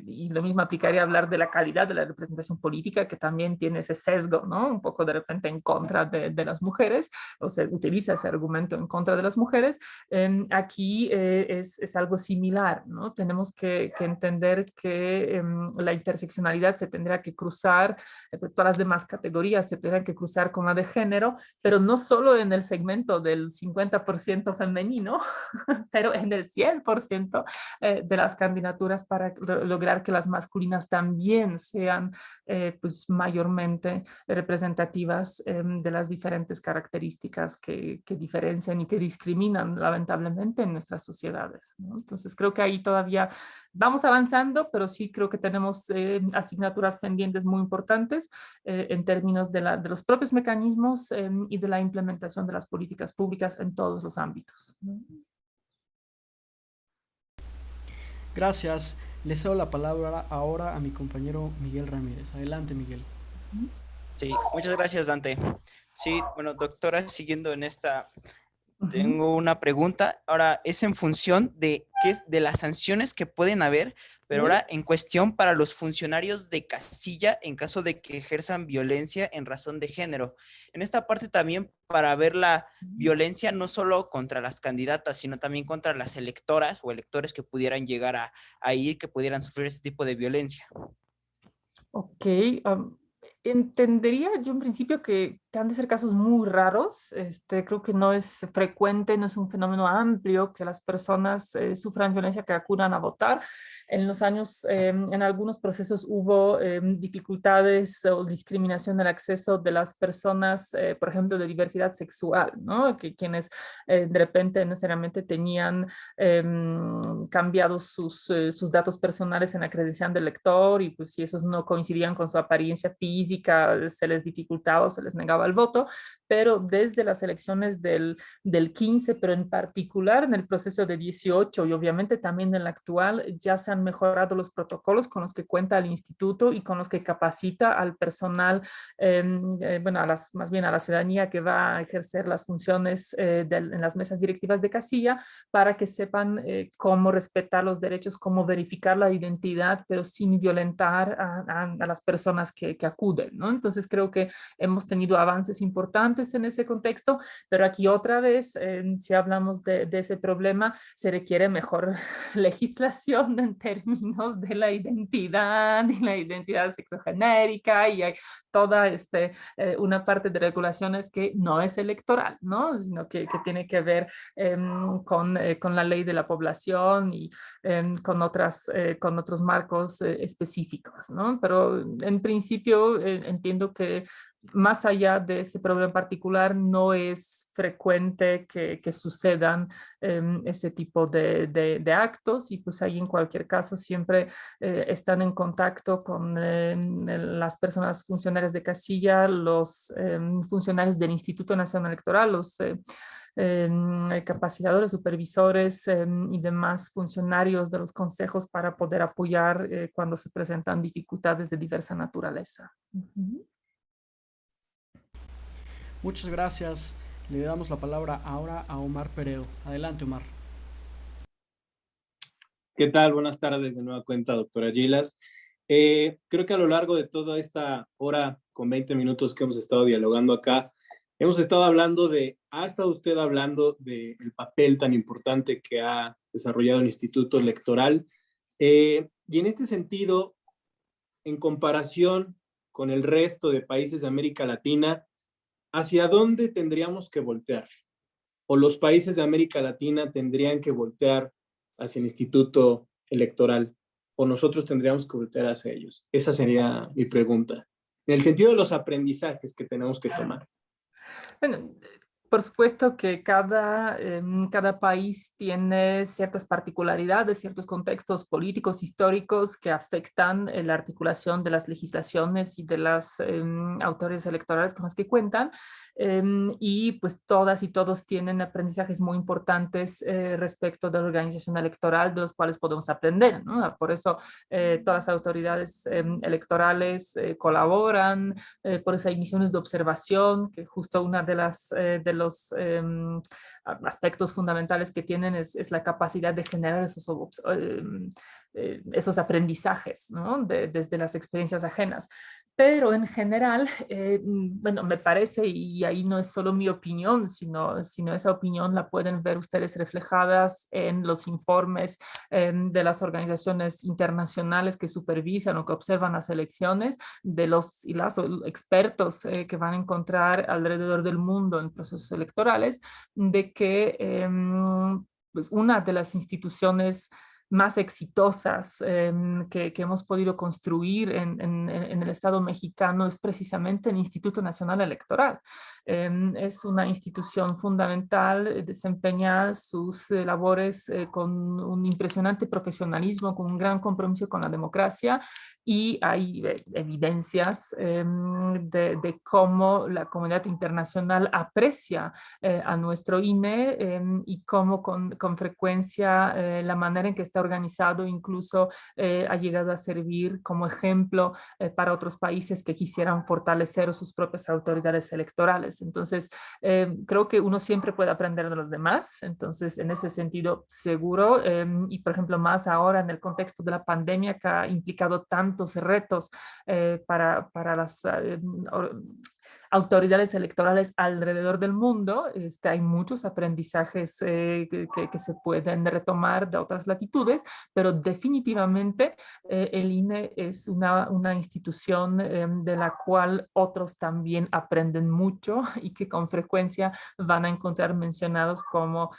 y lo mismo aplicaría hablar de la calidad de la representación política, que también tiene ese sesgo, ¿no? Un poco de repente en contra de las mujeres, o se utiliza ese argumento en contra de las mujeres. Aquí es algo similar, ¿no? Tenemos que entender que la interseccionalidad se tendrá que cruzar, pues todas las demás categorías se tendrán que cruzar con la de género, pero no solo en el segmento del 50% femenino, pero en el 100% 50% de las candidaturas para lograr que las masculinas también sean pues mayormente representativas de las diferentes características que diferencian y que discriminan lamentablemente en nuestras sociedades, ¿no? Entonces creo que ahí todavía vamos avanzando, pero sí creo que tenemos asignaturas pendientes muy importantes en términos de los propios mecanismos y de la implementación de las políticas públicas en todos los ámbitos. Gracias. Le cedo la palabra ahora a mi compañero Miguel Ramírez. Adelante, Miguel. Sí, muchas gracias, Dante. Sí, bueno, doctora, siguiendo en esta, tengo una pregunta. Ahora, es en función de las sanciones que pueden haber, pero ahora en cuestión para los funcionarios de casilla en caso de que ejerzan violencia en razón de género. En esta parte también para ver la violencia no solo contra las candidatas, sino también contra las electoras o electores que pudieran llegar a ir, que pudieran sufrir este tipo de violencia. Ok, entendería yo en principio que han de ser casos muy raros. Creo que no es frecuente, no es un fenómeno amplio que las personas sufran violencia, que acudan a votar. En los años, en algunos procesos hubo dificultades o discriminación en el acceso de las personas, por ejemplo, de diversidad sexual, ¿no? Que quienes de repente no necesariamente tenían cambiados sus datos personales en la credencial del elector, y pues si esos no coincidían con su apariencia física, se les dificultaba o se les negaba el voto. Pero desde las elecciones del 15, pero en particular en el proceso de 18 y obviamente también en el actual, ya se han mejorado los protocolos con los que cuenta el instituto y con los que capacita al personal, bueno, más bien a la ciudadanía que va a ejercer las funciones en las mesas directivas de casilla, para que sepan cómo respetar los derechos, cómo verificar la identidad, pero sin violentar a las personas que acuden, ¿no? Entonces creo que hemos tenido avances importantes en ese contexto, pero aquí otra vez, si hablamos de ese problema, se requiere mejor legislación en términos de la identidad y la identidad sexogenérica, y hay toda una parte de regulaciones que no es electoral, ¿no? Sino que tiene que ver con la ley de la población y con otros marcos específicos, ¿no? Pero en principio entiendo que más allá de ese problema particular, no es frecuente que sucedan ese tipo de actos, y pues ahí en cualquier caso siempre están en contacto con las personas funcionarias de casilla, los funcionarios del Instituto Nacional Electoral, los capacitadores, supervisores y demás funcionarios de los consejos, para poder apoyar cuando se presentan dificultades de diversa naturaleza. Muchas gracias. Le damos la palabra ahora a Omar Peredo. Adelante, Omar. ¿Qué tal? Buenas tardes de nueva cuenta, doctora Gilas. Creo que a lo largo de toda esta hora con 20 minutos que hemos estado dialogando acá, ha estado usted hablando del papel tan importante que ha desarrollado el Instituto Electoral. Y en este sentido, en comparación con el resto de países de América Latina, ¿hacia dónde tendríamos que voltear? ¿O los países de América Latina tendrían que voltear hacia el Instituto Electoral? ¿O nosotros tendríamos que voltear hacia ellos? Esa sería mi pregunta, en el sentido de los aprendizajes que tenemos que tomar. Bueno, por supuesto que cada país tiene ciertas particularidades, ciertos contextos políticos, históricos que afectan la articulación de las legislaciones y de las autoridades electorales con las que cuentan. Y pues todas y todos tienen aprendizajes muy importantes respecto de la organización electoral, de los cuales podemos aprender, ¿no? Por eso todas las autoridades electorales colaboran, por eso hay misiones de observación, que justo una de los aspectos fundamentales que tienen es la capacidad de generar esos aprendizajes, ¿no? Desde las experiencias ajenas. Pero en general, bueno, me parece, y ahí no es solo mi opinión, sino esa opinión la pueden ver ustedes reflejadas en los informes de las organizaciones internacionales que supervisan o que observan las elecciones, de los y las expertos que van a encontrar alrededor del mundo en procesos electorales, de que pues una de las instituciones más exitosas que hemos podido construir en el Estado mexicano es precisamente el Instituto Nacional Electoral. Es una institución fundamental, desempeña sus labores con un impresionante profesionalismo, con un gran compromiso con la democracia, y hay evidencias de cómo la comunidad internacional aprecia a nuestro INE y cómo con frecuencia la manera en que está organizado incluso ha llegado a servir como ejemplo para otros países que quisieran fortalecer sus propias autoridades electorales. Entonces, creo que uno siempre puede aprender de los demás. Entonces, en ese sentido, seguro, y por ejemplo, más ahora en el contexto de la pandemia que ha implicado tantos retos para las autoridades electorales alrededor del mundo. Hay muchos aprendizajes que se pueden retomar de otras latitudes, pero definitivamente el INE es una institución de la cual otros también aprenden mucho y que con frecuencia van a encontrar mencionados como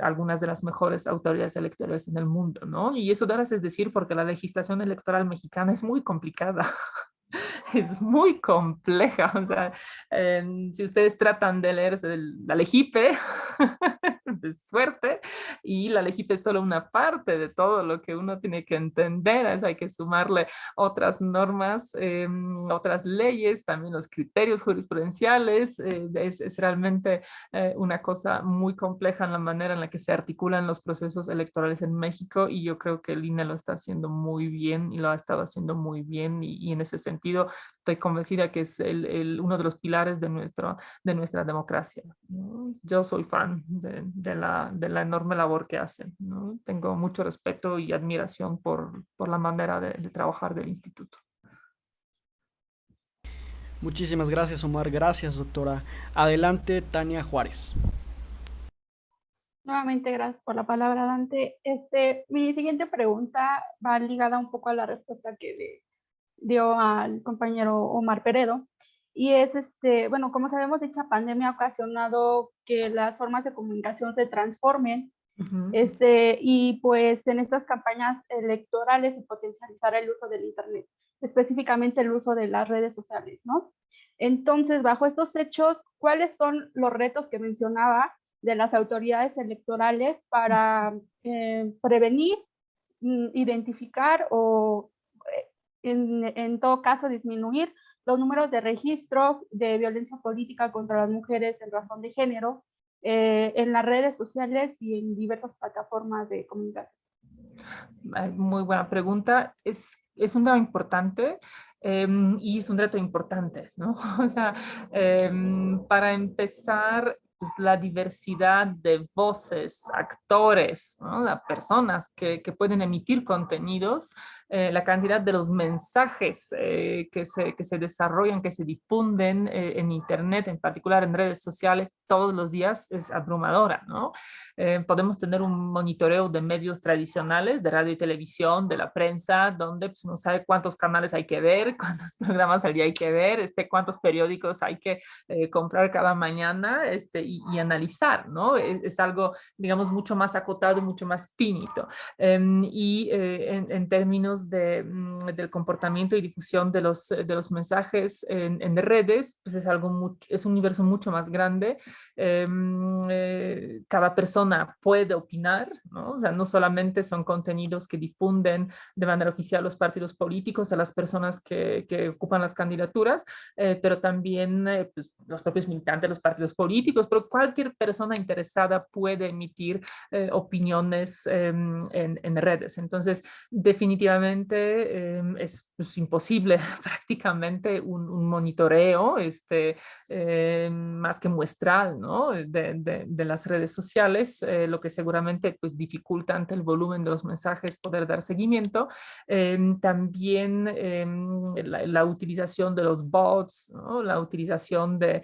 algunas de las mejores autoridades electorales en el mundo, ¿no? Y eso es decir, porque la legislación electoral mexicana es muy complicada. Es muy compleja, o sea, si ustedes tratan de leer la LEGIPE, de suerte, y la LEGIPE es solo una parte de todo lo que uno tiene que entender, hay que sumarle otras normas, otras leyes, también los criterios jurisprudenciales, es realmente una cosa muy compleja en la manera en la que se articulan los procesos electorales en México, y yo creo que el INE lo está haciendo muy bien y lo ha estado haciendo muy bien, y en ese sentido estoy convencida que es uno de los pilares de nuestra democracia, ¿no? Yo soy fan de la enorme labor que hacen, ¿no? Tengo mucho respeto y admiración por la manera de trabajar del instituto. Muchísimas gracias, Omar. Gracias, doctora. Adelante, Tania Juárez. Nuevamente, gracias por la palabra, Dante. Mi siguiente pregunta va ligada un poco a la respuesta que le dio al compañero Omar Peredo, y es, bueno, como sabemos, dicha pandemia ha ocasionado que las formas de comunicación se transformen, y pues en estas campañas electorales se potencializará el uso del Internet, específicamente el uso de las redes sociales, ¿no? Entonces, bajo estos hechos, ¿cuáles son los retos que mencionaba de las autoridades electorales para prevenir, identificar o en todo caso disminuir los números de registros de violencia política contra las mujeres en razón de género en las redes sociales y en diversas plataformas de comunicación? Muy buena pregunta. Es un tema importante y es un reto importante, ¿no? O sea, para empezar, pues, la diversidad de voces, actores, ¿no? Las personas que pueden emitir contenidos, la cantidad de los mensajes que se desarrollan, que se difunden en Internet, en particular en redes sociales, todos los días es abrumadora, ¿no? Podemos tener un monitoreo de medios tradicionales, de radio y televisión, de la prensa, donde pues, uno sabe cuántos canales hay que ver, cuántos programas al día hay que ver, cuántos periódicos hay que comprar cada mañana y analizar, ¿no? Es algo, digamos, mucho más acotado y mucho más finito. En términos del comportamiento y difusión de los mensajes en redes, pues es un universo mucho más grande. Cada persona puede opinar, ¿no? O sea, no solamente son contenidos que difunden de manera oficial los partidos políticos a las personas que ocupan las candidaturas, pero también pues, los propios militantes de los partidos políticos, pero cualquier persona interesada puede emitir opiniones en redes. Entonces, definitivamente es pues, imposible prácticamente un monitoreo más que muestral, ¿no? de las redes sociales, lo que seguramente pues, dificulta ante el volumen de los mensajes poder dar seguimiento. También la utilización de los bots, ¿no? La utilización de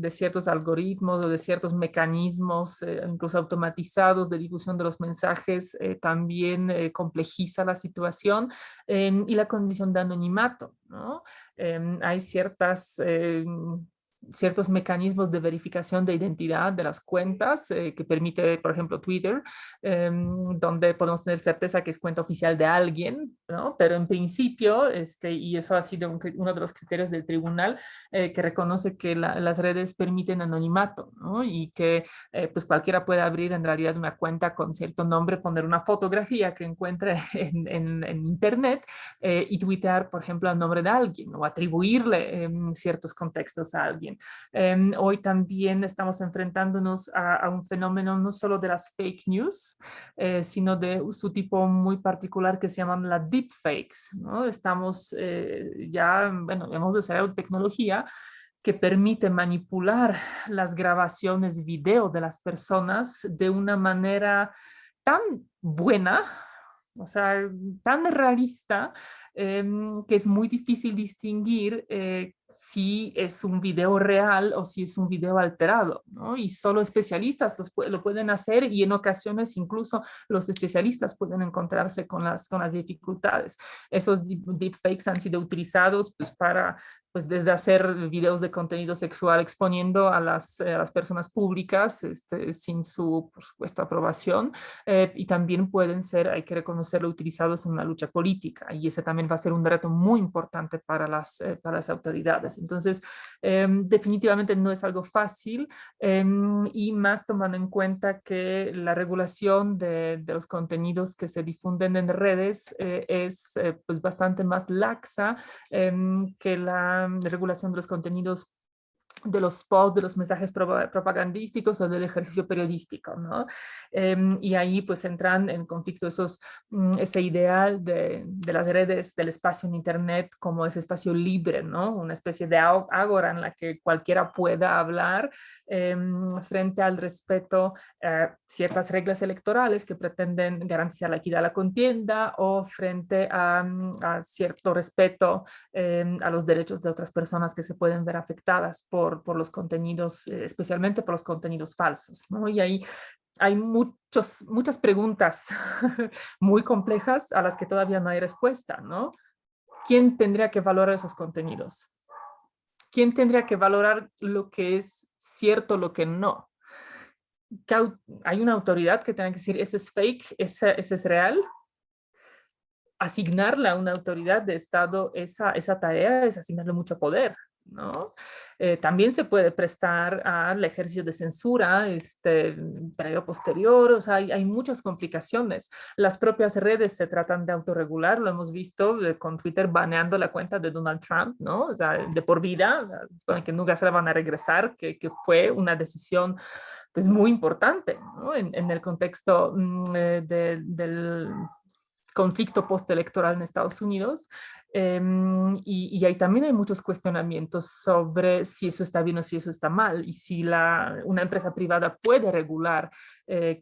ciertos algoritmos o de ciertos mecanismos, incluso automatizados de difusión de los mensajes, también complejiza la situación, y la condición de anonimato, ¿no? Hay ciertas ciertos mecanismos de verificación de identidad de las cuentas que permite, por ejemplo, Twitter, donde podemos tener certeza que es cuenta oficial de alguien, ¿no? Pero en principio, y eso ha sido uno de los criterios del tribunal, que reconoce que las redes permiten anonimato, ¿no? Y que pues cualquiera puede abrir en realidad una cuenta con cierto nombre, poner una fotografía que encuentre en internet y tuitear, por ejemplo, el nombre de alguien o atribuirle ciertos contextos a alguien. Hoy también estamos enfrentándonos a un fenómeno no solo de las fake news, sino de su tipo muy particular que se llaman las deepfakes, ¿no? Estamos ya, bueno, hemos desarrollado tecnología que permite manipular las grabaciones video de las personas de una manera tan buena, o sea, tan realista, que es muy difícil distinguir si es un video real o si es un video alterado, ¿no? Y solo especialistas lo pueden hacer y en ocasiones incluso los especialistas pueden encontrarse con las dificultades. Esos deepfakes han sido utilizados pues, para pues desde hacer videos de contenido sexual exponiendo a las personas públicas sin su, por supuesto, aprobación, y también pueden ser, hay que reconocerlo, utilizados en una lucha política, y ese también va a ser un reto muy importante para las autoridades. Entonces, definitivamente no es algo fácil, y más tomando en cuenta que la regulación de los contenidos que se difunden en redes es pues bastante más laxa que la regulación de los contenidos de los spots, de los mensajes propagandísticos o del ejercicio periodístico, ¿no? Y ahí pues entran en conflicto ese ideal de las redes, del espacio en Internet como ese espacio libre, ¿no? Una especie de ágora en la que cualquiera pueda hablar frente al respeto a ciertas reglas electorales que pretenden garantizar la equidad de la contienda o frente a cierto respeto a los derechos de otras personas que se pueden ver afectadas por los contenidos, especialmente por los contenidos falsos, ¿no? Y ahí hay muchas preguntas muy complejas a las que todavía no hay respuesta, ¿no? ¿Quién tendría que valorar esos contenidos? ¿Quién tendría que valorar lo que es cierto, lo que no? ¿Hay una autoridad que tenga que decir, ese es fake, ese es real? Asignarle a una autoridad de Estado esa tarea es asignarle mucho poder, ¿no? También se puede prestar al ejercicio de censura, previo posterior, o sea, hay muchas complicaciones. Las propias redes se tratan de autorregular, lo hemos visto con Twitter baneando la cuenta de Donald Trump, ¿no? O sea, de por vida, o sea, que nunca se la van a regresar, que fue una decisión pues muy importante, ¿no? En el contexto del conflicto postelectoral en Estados Unidos, y ahí también hay muchos cuestionamientos sobre si eso está bien o si eso está mal, y si una empresa privada puede regular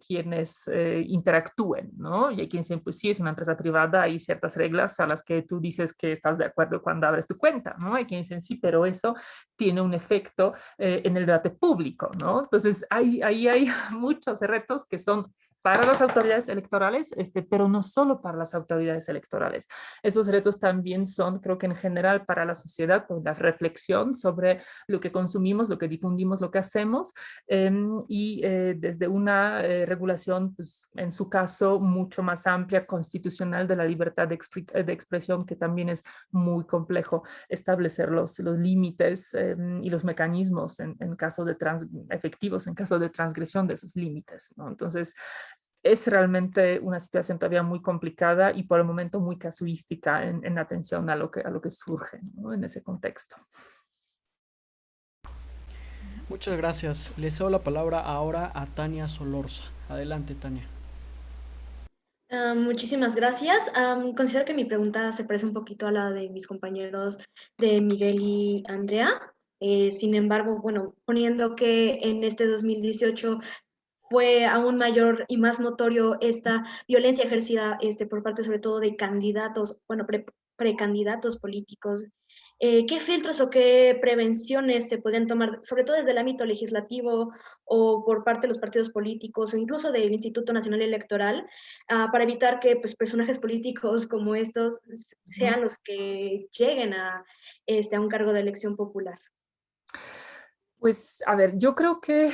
quienes interactúen, ¿no? Y hay quien dice, pues sí, es una empresa privada, hay ciertas reglas a las que tú dices que estás de acuerdo cuando abres tu cuenta, ¿no? Hay quien dice, sí, pero eso tiene un efecto en el debate público, ¿no? Entonces, ahí hay muchos retos que son para las autoridades electorales, pero no solo para las autoridades electorales. Esos retos también son, creo que en general, para la sociedad, pues, la reflexión sobre lo que consumimos, lo que difundimos, lo que hacemos, y desde una regulación, pues, en su caso, mucho más amplia, constitucional, de la libertad de expresión, que también es muy complejo establecer los límites y los mecanismos en caso de efectivos, en caso de transgresión de esos límites, ¿no? Entonces, es realmente una situación todavía muy complicada y por el momento muy casuística en atención a lo que surge, ¿no? En ese contexto. Muchas gracias. Le cedo la palabra ahora a Tania Solorza. Adelante, Tania. Muchísimas gracias. Considero que mi pregunta se parece un poquito a la de mis compañeros de Miguel y Andrea. Sin embargo, bueno, poniendo que en este 2018 fue aún mayor y más notorio esta violencia ejercida por parte sobre todo de candidatos, bueno, precandidatos políticos. ¿Qué filtros o qué prevenciones se podrían tomar, sobre todo desde el ámbito legislativo o por parte de los partidos políticos o incluso del Instituto Nacional Electoral, para evitar que pues, personajes políticos como estos sean los que lleguen a un cargo de elección popular? Pues, a ver, yo creo que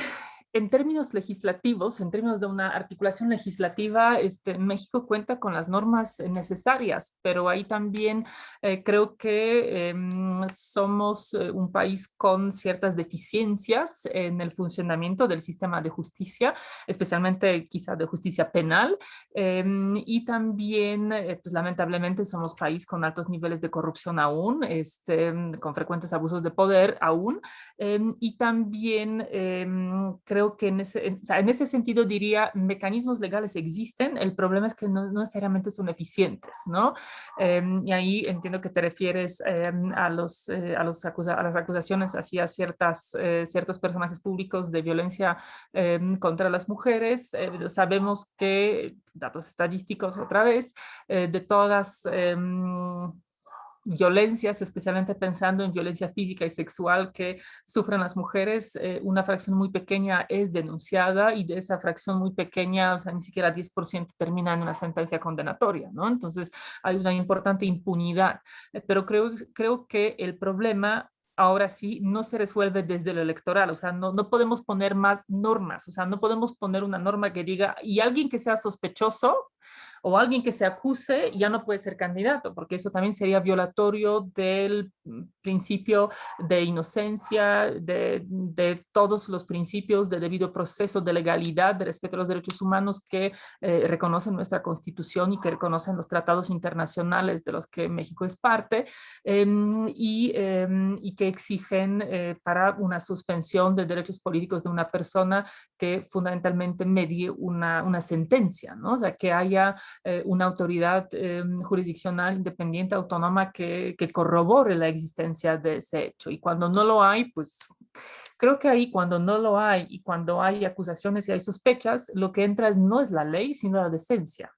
en términos legislativos, en términos de una articulación legislativa, México cuenta con las normas necesarias, pero ahí también creo que somos un país con ciertas deficiencias en el funcionamiento del sistema de justicia, especialmente quizá de justicia penal, y también, pues lamentablemente, somos país con altos niveles de corrupción aún, con frecuentes abusos de poder aún, y también creo que en ese sentido diría, mecanismos legales existen, el problema es que no necesariamente son eficientes, ¿no? Y ahí entiendo que te refieres a las acusaciones hacia ciertos personajes públicos de violencia contra las mujeres. Sabemos que, datos estadísticos otra vez, de todas violencias, especialmente pensando en violencia física y sexual que sufren las mujeres, una fracción muy pequeña es denunciada y de esa fracción muy pequeña, o sea, ni siquiera 10% termina en una sentencia condenatoria, ¿no? Entonces hay una importante impunidad, pero creo que el problema ahora sí no se resuelve desde lo electoral, o sea, no podemos poner más normas, o sea, no podemos poner una norma que diga, y alguien que sea sospechoso o alguien que se acuse ya no puede ser candidato, porque eso también sería violatorio del principio de inocencia, de todos los principios de debido proceso, de legalidad, de respeto a los derechos humanos que reconocen nuestra Constitución y que reconocen los tratados internacionales de los que México es parte, y que exigen para una suspensión de derechos políticos de una persona que fundamentalmente medie una sentencia, ¿no? O sea, que haya una autoridad jurisdiccional independiente, autónoma, que corrobore la existencia de ese hecho. Y cuando no lo hay, pues creo que ahí cuando no lo hay y cuando hay acusaciones y hay sospechas, lo que entra no es la ley, sino la decencia.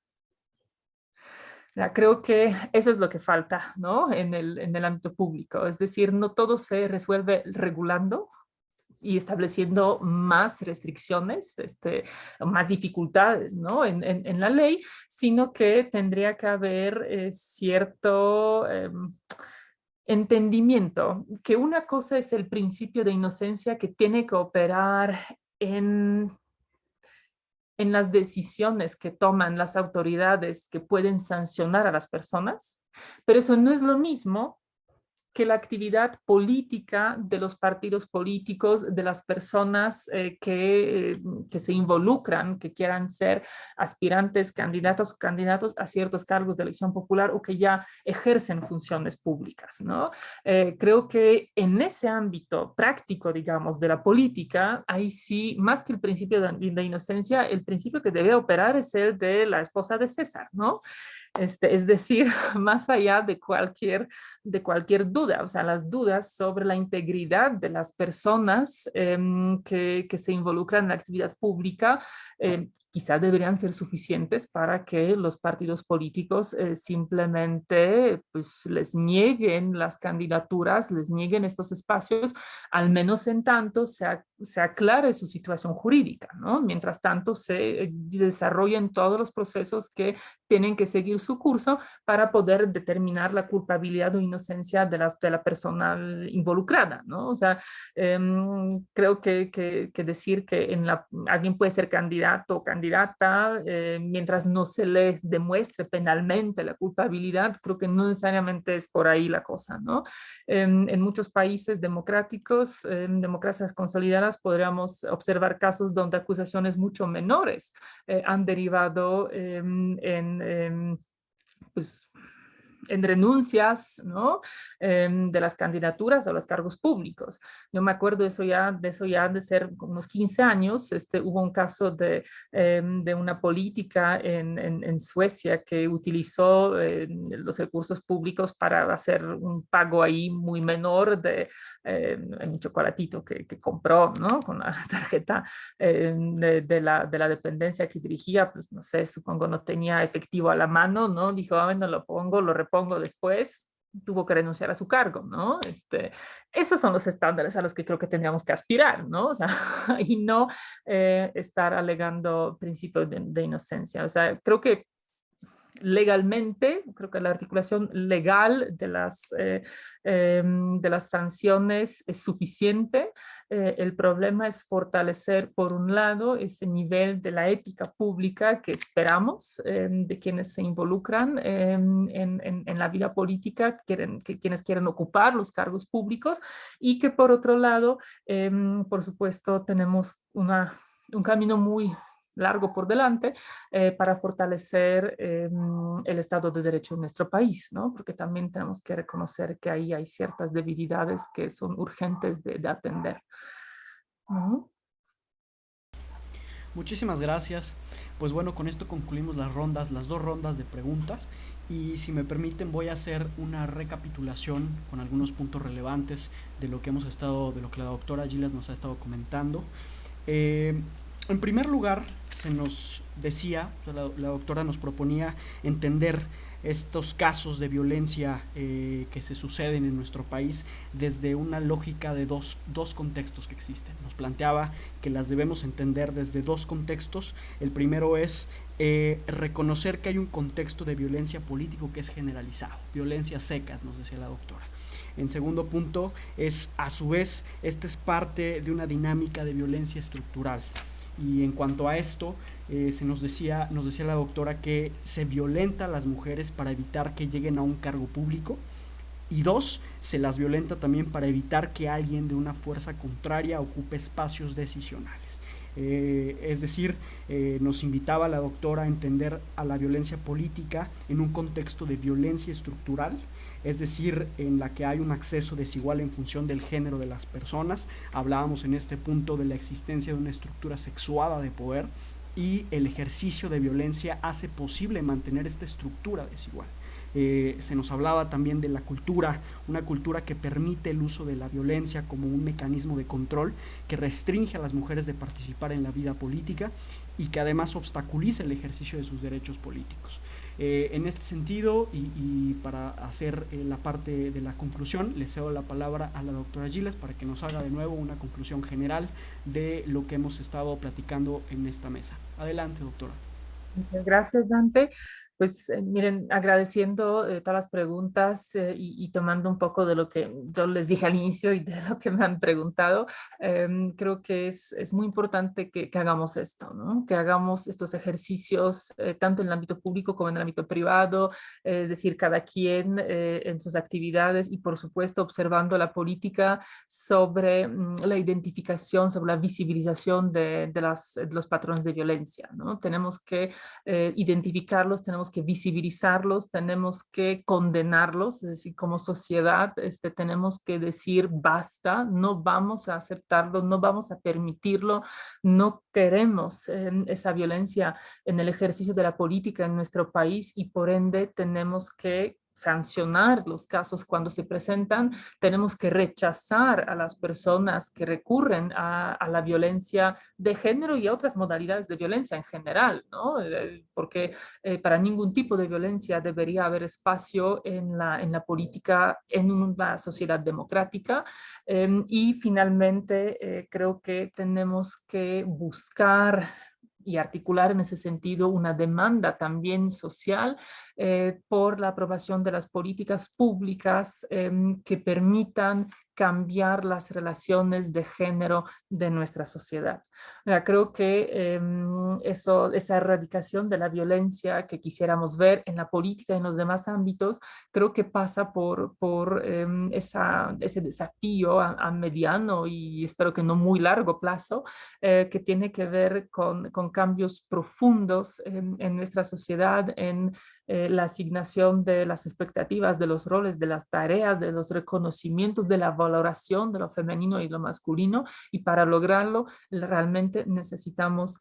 Creo que eso es lo que falta, ¿no? En el ámbito público. Es decir, no todo se resuelve regulando y estableciendo más restricciones, más dificultades, ¿no? en la ley, sino que tendría que haber cierto entendimiento, que una cosa es el principio de inocencia que tiene que operar en las decisiones que toman las autoridades que pueden sancionar a las personas, pero eso no es lo mismo que la actividad política de los partidos políticos, de las personas que se involucran, que quieran ser aspirantes, candidatos o candidatos a ciertos cargos de elección popular o que ya ejercen funciones públicas, ¿no? Creo que en ese ámbito práctico, digamos, de la política, ahí sí, más que el principio de inocencia, el principio que debe operar es el de la esposa de César, ¿no? Es decir, más allá de cualquier duda, o sea, las dudas sobre la integridad de las personas que se involucran en la actividad pública, quizá deberían ser suficientes para que los partidos políticos simplemente pues, les nieguen las candidaturas, les nieguen estos espacios, al menos en tanto se aclare su situación jurídica, ¿no? Mientras tanto se desarrollen todos los procesos que tienen que seguir su curso para poder determinar la culpabilidad o inocencia de la persona involucrada, ¿no? O sea, creo que decir que alguien puede ser candidato o candidata mientras no se le demuestre penalmente la culpabilidad, creo que no necesariamente es por ahí la cosa, ¿no? En muchos países democráticos, democracias consolidadas, podríamos observar casos donde acusaciones mucho menores han derivado pues, en renuncias, ¿no? De las candidaturas a los cargos públicos. Yo me acuerdo de eso ya de ser unos 15 años, hubo un caso de una política en Suecia que utilizó los recursos públicos para hacer un pago ahí muy menor de un chocolatito que compró, ¿no? Con la tarjeta de la dependencia que dirigía, pues no sé, supongo no tenía efectivo a la mano, ¿no? Dijo, bueno, lo repongo después, tuvo que renunciar a su cargo, ¿no? Esos son los estándares a los que creo que tendríamos que aspirar, ¿no? O sea, y no estar alegando principios de inocencia. O sea, creo que legalmente, creo que la articulación legal de las sanciones es suficiente. El problema es fortalecer, por un lado, ese nivel de la ética pública que esperamos de quienes se involucran en la vida política, quienes quieren ocupar los cargos públicos, y que por otro lado, por supuesto, tenemos un camino muy largo por delante para fortalecer el Estado de Derecho en nuestro país, ¿no? Porque también tenemos que reconocer que ahí hay ciertas debilidades que son urgentes de atender. Muchísimas gracias. Pues bueno, con esto concluimos las dos rondas de preguntas, y si me permiten voy a hacer una recapitulación con algunos puntos relevantes de lo que la doctora Gilas nos ha estado comentando. En primer lugar, se nos decía, la doctora nos proponía entender estos casos de violencia que se suceden en nuestro país desde una lógica de dos contextos que existen. Nos planteaba que las debemos entender desde dos contextos. El primero es reconocer que hay un contexto de violencia político que es generalizado, violencias secas, nos decía la doctora. En segundo punto, a su vez, esta es parte de una dinámica de violencia estructural. Y en cuanto a esto, nos decía la doctora que se violenta a las mujeres para evitar que lleguen a un cargo público, y dos, se las violenta también para evitar que alguien de una fuerza contraria ocupe espacios decisionales. Es decir, nos invitaba la doctora a entender a la violencia política en un contexto de violencia estructural, es decir, en la que hay un acceso desigual en función del género de las personas. Hablábamos en este punto de la existencia de una estructura sexuada de poder, y el ejercicio de violencia hace posible mantener esta estructura desigual. Se nos hablaba también de la cultura, una cultura que permite el uso de la violencia como un mecanismo de control que restringe a las mujeres de participar en la vida política y que además obstaculiza el ejercicio de sus derechos políticos. En este sentido, y para hacer la parte de la conclusión, le cedo la palabra a la doctora Gilas para que nos haga de nuevo una conclusión general de lo que hemos estado platicando en esta mesa. Adelante, doctora. Muchas gracias, Dante. Pues miren, agradeciendo todas las preguntas y tomando un poco de lo que yo les dije al inicio y de lo que me han preguntado, creo que es muy importante que hagamos esto, ¿no? Que hagamos estos ejercicios tanto en el ámbito público como en el ámbito privado, es decir, cada quien en sus actividades, y por supuesto observando la política sobre la identificación, sobre la visibilización de los patrones de violencia, ¿no? Tenemos que identificarlos, tenemos que visibilizarlos, tenemos que condenarlos, es decir, como sociedad tenemos que decir basta, no vamos a aceptarlo, no vamos a permitirlo, no queremos esa violencia en el ejercicio de la política en nuestro país, y por ende tenemos que sancionar los casos cuando se presentan, tenemos que rechazar a las personas que recurren a la violencia de género y a otras modalidades de violencia en general, ¿no? Porque para ningún tipo de violencia debería haber espacio en la política en una sociedad democrática. Y finalmente creo que tenemos que buscar y articular en ese sentido una demanda también social por la aprobación de las políticas públicas que permitan cambiar las relaciones de género de nuestra sociedad. Creo que esa erradicación de la violencia que quisiéramos ver en la política y en los demás ámbitos, creo que pasa por ese desafío a mediano y espero que no muy largo plazo, que tiene que ver con cambios profundos en nuestra sociedad, en la asignación de las expectativas, de los roles, de las tareas, de los reconocimientos, de la valoración de lo femenino y lo masculino, y para lograrlo realmente necesitamos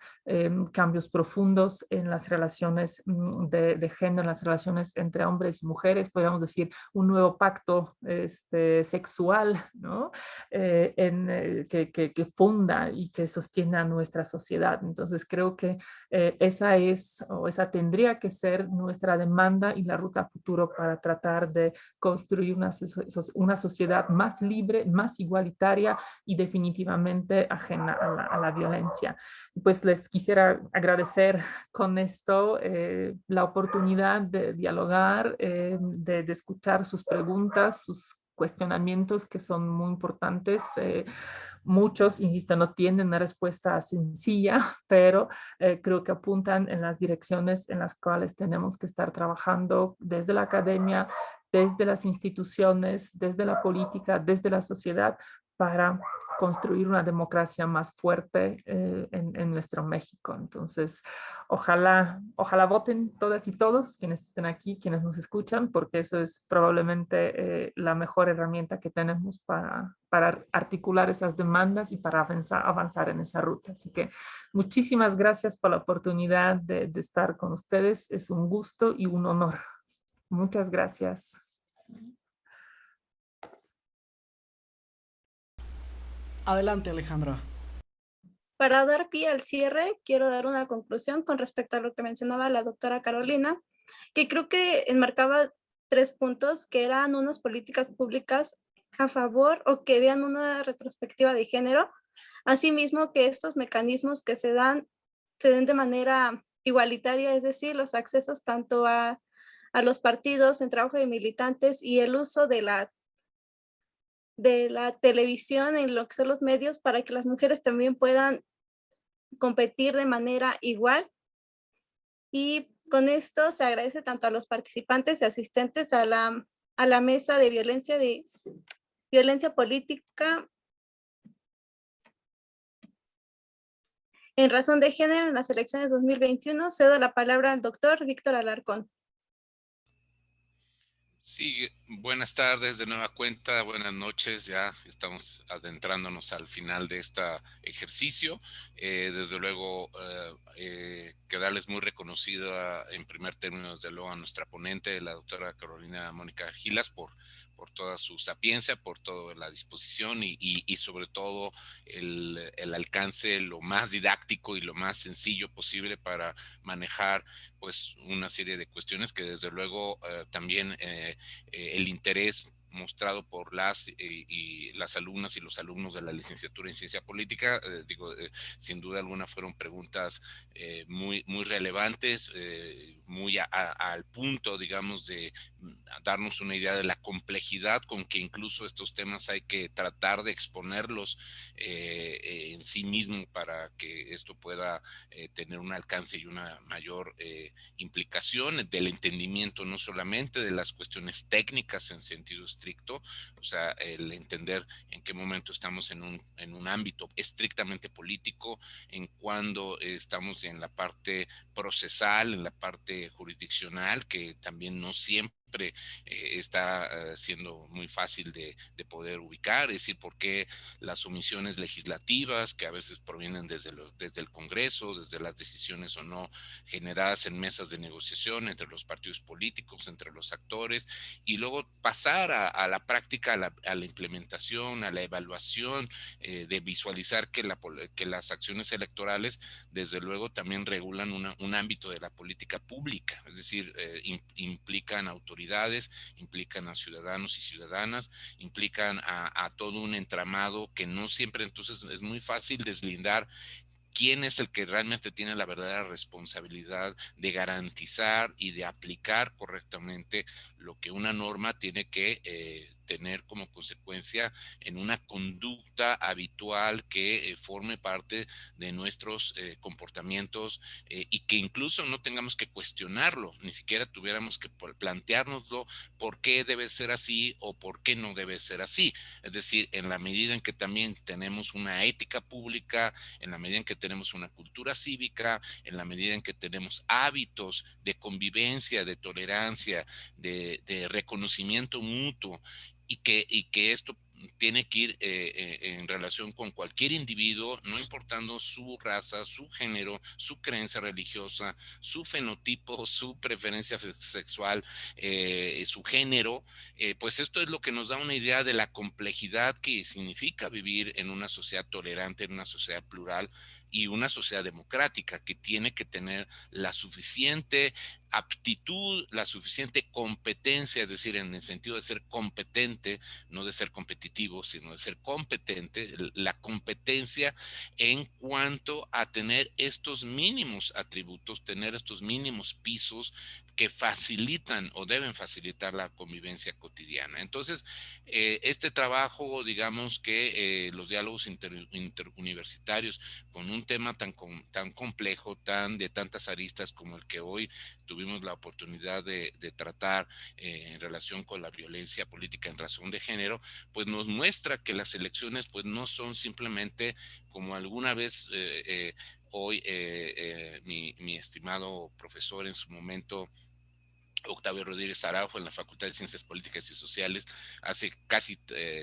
cambios profundos en las relaciones de género, en las relaciones entre hombres y mujeres, podríamos decir un nuevo pacto sexual, ¿no? Que funda y que sostiene a nuestra sociedad. Entonces creo que esa tendría que ser nuestra la demanda y la ruta futuro para tratar de construir una sociedad más libre, más igualitaria y definitivamente ajena a la violencia. Pues les quisiera agradecer con esto la oportunidad de dialogar, de escuchar sus preguntas, sus cuestionamientos que son muy importantes. Muchos, insisto, no tienen una respuesta sencilla, pero creo que apuntan en las direcciones en las cuales tenemos que estar trabajando desde la academia, desde las instituciones, desde la política, desde la sociedad, para construir una democracia más fuerte en nuestro México. Entonces, ojalá voten todas y todos quienes estén aquí, quienes nos escuchan, porque eso es probablemente la mejor herramienta que tenemos para articular esas demandas y para avanzar en esa ruta. Así que muchísimas gracias por la oportunidad de estar con ustedes. Es un gusto y un honor. Muchas gracias. Adelante, Alejandra. Para dar pie al cierre, quiero dar una conclusión con respecto a lo que mencionaba la doctora Carolina, que creo que enmarcaba 3 puntos, que eran unas políticas públicas a favor o que vean una retrospectiva de género, asimismo que estos mecanismos que se den de manera igualitaria, es decir, los accesos tanto a los partidos en trabajo de militantes y el uso de la televisión en lo que son los medios para que las mujeres también puedan competir de manera igual. Y con esto se agradece tanto a los participantes y asistentes a la mesa de violencia política en razón de género en las elecciones 2021. Cedo la palabra al doctor Víctor Alarcón. Sí, buenas tardes de nueva cuenta, buenas noches, ya estamos adentrándonos al final de este ejercicio. Desde luego, quedarles muy reconocida en primer término, desde luego, a nuestra ponente, la doctora Carolina Mónica Gilas, por toda su sapiencia, por toda la disposición y sobre todo el alcance lo más didáctico y lo más sencillo posible para manejar pues una serie de cuestiones que desde luego también el interés mostrado por las alumnas y los alumnos de la licenciatura en ciencia política, sin duda alguna fueron preguntas muy relevantes, muy al punto, digamos, de darnos una idea de la complejidad con que incluso estos temas hay que tratar de exponerlos en sí mismo para que esto pueda tener un alcance y una mayor implicación del entendimiento, no solamente de las cuestiones técnicas en sentido estricto, o sea, el entender en qué momento estamos en un ámbito estrictamente político, en cuando estamos en la parte procesal, en la parte jurisdiccional, que también no siempre está siendo muy fácil de poder ubicar, es decir, por qué las omisiones legislativas que a veces provienen desde el Congreso, desde las decisiones o no generadas en mesas de negociación entre los partidos políticos, entre los actores, y luego pasar a la práctica, a la implementación, a la evaluación, de visualizar que las acciones electorales desde luego también regulan un ámbito de la política pública, es decir, implican autoridades, implican a ciudadanos y ciudadanas, implican a todo un entramado que no siempre entonces es muy fácil deslindar quién es el que realmente tiene la verdadera responsabilidad de garantizar y de aplicar correctamente lo que una norma tiene que tener como consecuencia en una conducta habitual que forme parte de nuestros comportamientos y que incluso no tengamos que cuestionarlo, ni siquiera tuviéramos que planteárnoslo por qué debe ser así o por qué no debe ser así. Es decir, en la medida en que también tenemos una ética pública, en la medida en que tenemos una cultura cívica, en la medida en que tenemos hábitos de convivencia, de tolerancia, de reconocimiento mutuo, y que esto tiene que ir en relación con cualquier individuo, no importando su raza, su género, su creencia religiosa, su fenotipo, su preferencia sexual, su género, pues esto es lo que nos da una idea de la complejidad que significa vivir en una sociedad tolerante, en una sociedad plural y una sociedad democrática que tiene que tener la suficiente aptitud, la suficiente competencia, es decir, en el sentido de ser competente, no de ser competitivo, sino de ser competente, la competencia en cuanto a tener estos mínimos atributos, tener estos mínimos pisos que facilitan o deben facilitar la convivencia cotidiana. Entonces, este trabajo, digamos que los diálogos interuniversitarios con un tema tan complejo, de tantas aristas como el que hoy tuvimos la oportunidad de tratar en relación con la violencia política en razón de género, pues nos muestra que las elecciones pues no son simplemente como alguna vez hoy mi estimado profesor en su momento, Octavio Rodríguez Araujo, en la Facultad de Ciencias Políticas y Sociales, hace casi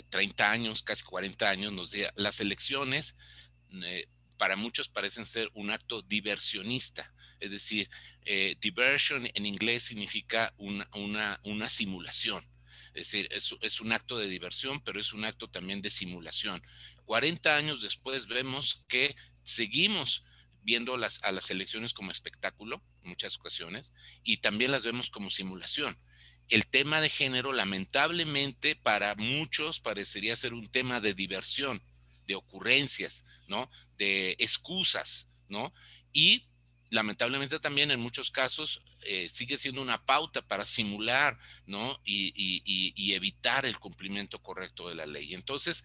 30 años, casi 40 años, nos decía, las elecciones para muchos parecen ser un acto diversionista, es decir, diversion en inglés significa una simulación, es decir, es un acto de diversión, pero es un acto también de simulación. 40 años después vemos que seguimos viendo a las elecciones como espectáculo en muchas ocasiones y también las vemos como simulación. El tema de género lamentablemente para muchos parecería ser un tema de diversión, de ocurrencias, ¿no? De excusas, ¿no? Y lamentablemente también en muchos casos sigue siendo una pauta para simular, ¿no? Y evitar el cumplimiento correcto de la ley. Entonces,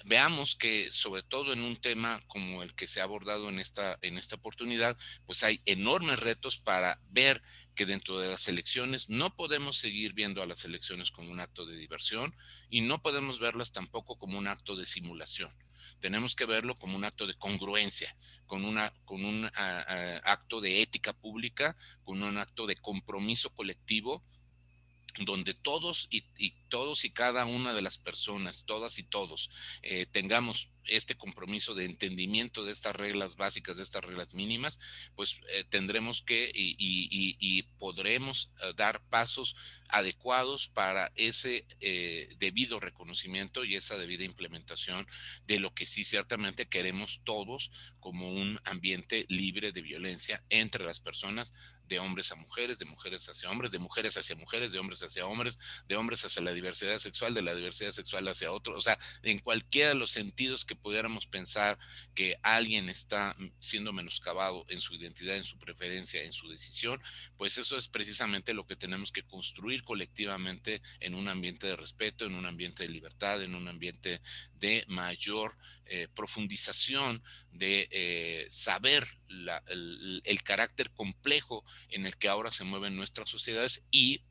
veamos que sobre todo en un tema como el que se ha abordado en esta oportunidad, pues hay enormes retos para ver que dentro de las elecciones no podemos seguir viendo a las elecciones como un acto de diversión y no podemos verlas tampoco como un acto de simulación. Tenemos que verlo como un acto de congruencia, con un acto de ética pública, con un acto de compromiso colectivo, donde todos y cada una de las personas, todas y todos, tengamos este compromiso de entendimiento de estas reglas básicas, de estas reglas mínimas, pues tendremos que y podremos dar pasos adecuados para ese debido reconocimiento y esa debida implementación de lo que sí ciertamente queremos todos como un ambiente libre de violencia entre las personas, de hombres a mujeres, de mujeres hacia hombres, de mujeres hacia mujeres, de hombres hacia hombres, de hombres hacia la diversidad sexual, de la diversidad sexual hacia otro. O sea, en cualquiera de los sentidos que pudiéramos pensar que alguien está siendo menoscabado en su identidad, en su preferencia, en su decisión, pues eso es precisamente lo que tenemos que construir colectivamente en un ambiente de respeto, en un ambiente de libertad, en un ambiente de mayor profundización, de saber el carácter complejo en el que ahora se mueven nuestras sociedades y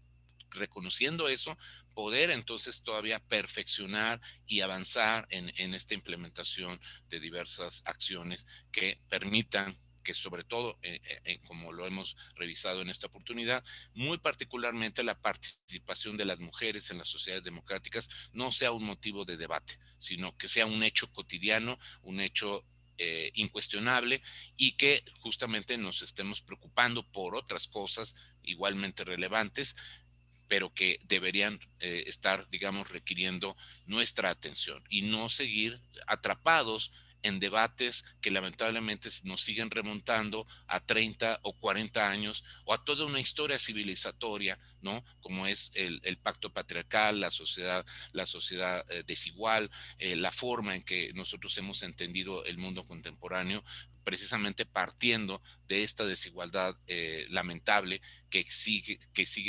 reconociendo eso, poder entonces todavía perfeccionar y avanzar en esta implementación de diversas acciones que permitan que sobre todo, como lo hemos revisado en esta oportunidad, muy particularmente la participación de las mujeres en las sociedades democráticas no sea un motivo de debate, sino que sea un hecho cotidiano, un hecho incuestionable y que justamente nos estemos preocupando por otras cosas igualmente relevantes, pero que deberían estar, digamos, requiriendo nuestra atención y no seguir atrapados en debates que lamentablemente nos siguen remontando a 30 o 40 años o a toda una historia civilizatoria, ¿no? Como es el pacto patriarcal, la sociedad desigual, la forma en que nosotros hemos entendido el mundo contemporáneo, precisamente partiendo de esta desigualdad lamentable que sigue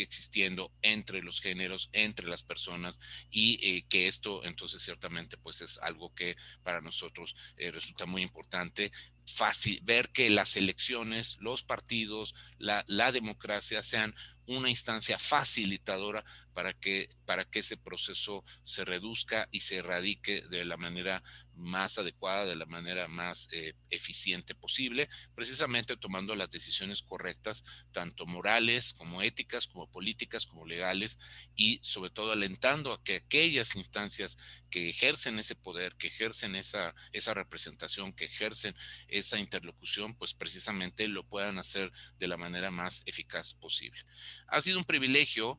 existiendo entre los géneros, entre las personas y que esto entonces ciertamente pues es algo que para nosotros resulta muy importante. Fácil ver que las elecciones, los partidos, la democracia sean una instancia facilitadora para que ese proceso se reduzca y se erradique de la manera más adecuada, de la manera más eficiente posible, precisamente tomando las decisiones correctas, tanto morales como éticas, como políticas, como legales, y sobre todo alentando a que aquellas instancias que ejercen ese poder, que ejercen esa representación, que ejercen esa interlocución, pues precisamente lo puedan hacer de la manera más eficaz posible. Ha sido un privilegio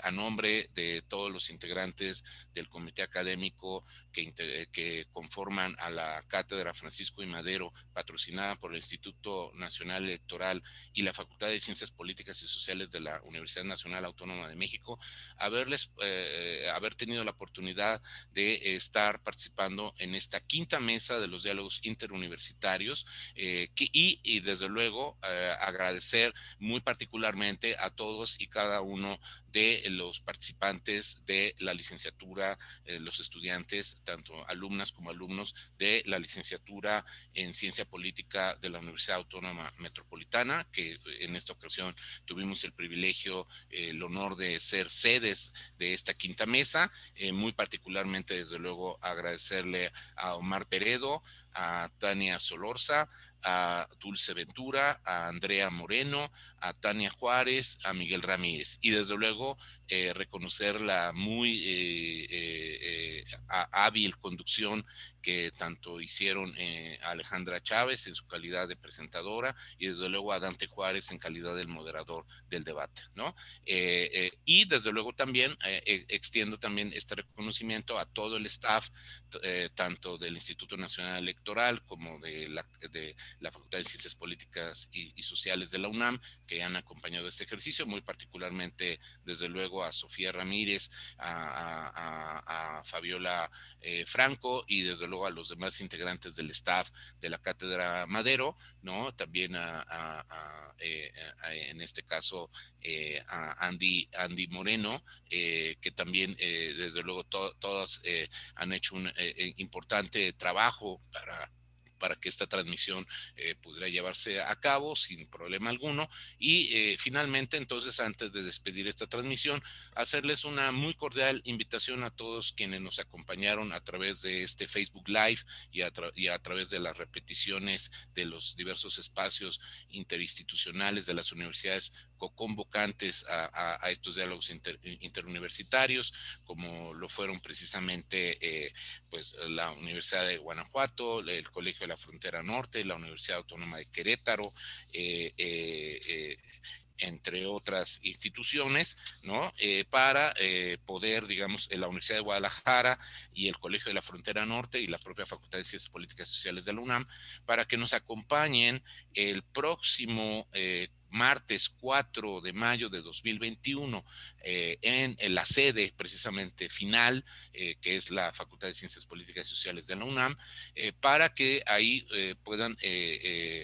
a nombre de todos los integrantes del comité académico que conforman a la Cátedra Francisco I. Madero, patrocinada por el Instituto Nacional Electoral y la Facultad de Ciencias Políticas y Sociales de la Universidad Nacional Autónoma de México, haber tenido la oportunidad de estar participando en esta quinta mesa de los diálogos interuniversitarios y desde luego agradecer muy particularmente a todos y cada uno de los participantes de la licenciatura, los estudiantes, tanto alumnas como alumnos de la licenciatura en Ciencia Política de la Universidad Autónoma Metropolitana, que en esta ocasión tuvimos el privilegio, el honor de ser sedes de esta quinta mesa, muy particularmente desde luego agradecerle a Omar Peredo, a Tania Solorza, a Dulce Ventura, a Andrea Moreno, a Tania Juárez, a Miguel Ramírez, y desde luego reconocer la muy hábil conducción que tanto hicieron a Alejandra Chávez en su calidad de presentadora y desde luego a Dante Juárez en calidad del moderador del debate, ¿no? Y desde luego también extiendo también este reconocimiento a todo el staff, tanto del Instituto Nacional Electoral como de la Facultad de Ciencias Políticas y Sociales de la UNAM, que han acompañado este ejercicio, muy particularmente desde luego a Sofía Ramírez, a Fabiola Franco y desde luego a los demás integrantes del staff de la Cátedra Madero, ¿no? También en este caso a Andy Moreno, que también desde luego todos han hecho un importante trabajo para que esta transmisión pudiera llevarse a cabo sin problema alguno. Y finalmente, entonces, antes de despedir esta transmisión, hacerles una muy cordial invitación a todos quienes nos acompañaron a través de este Facebook Live y a través de las repeticiones de los diversos espacios interinstitucionales de las universidades co-convocantes a estos diálogos interuniversitarios, como lo fueron precisamente pues la Universidad de Guanajuato, el Colegio de la Frontera Norte, la Universidad Autónoma de Querétaro, entre otras instituciones, ¿no? Para poder, digamos, la Universidad de Guadalajara y el Colegio de la Frontera Norte y la propia Facultad de Ciencias Políticas y Sociales de la UNAM, para que nos acompañen el próximo martes 4 de mayo de 2021 en la sede precisamente final, que es la Facultad de Ciencias Políticas y Sociales de la UNAM, para que ahí puedan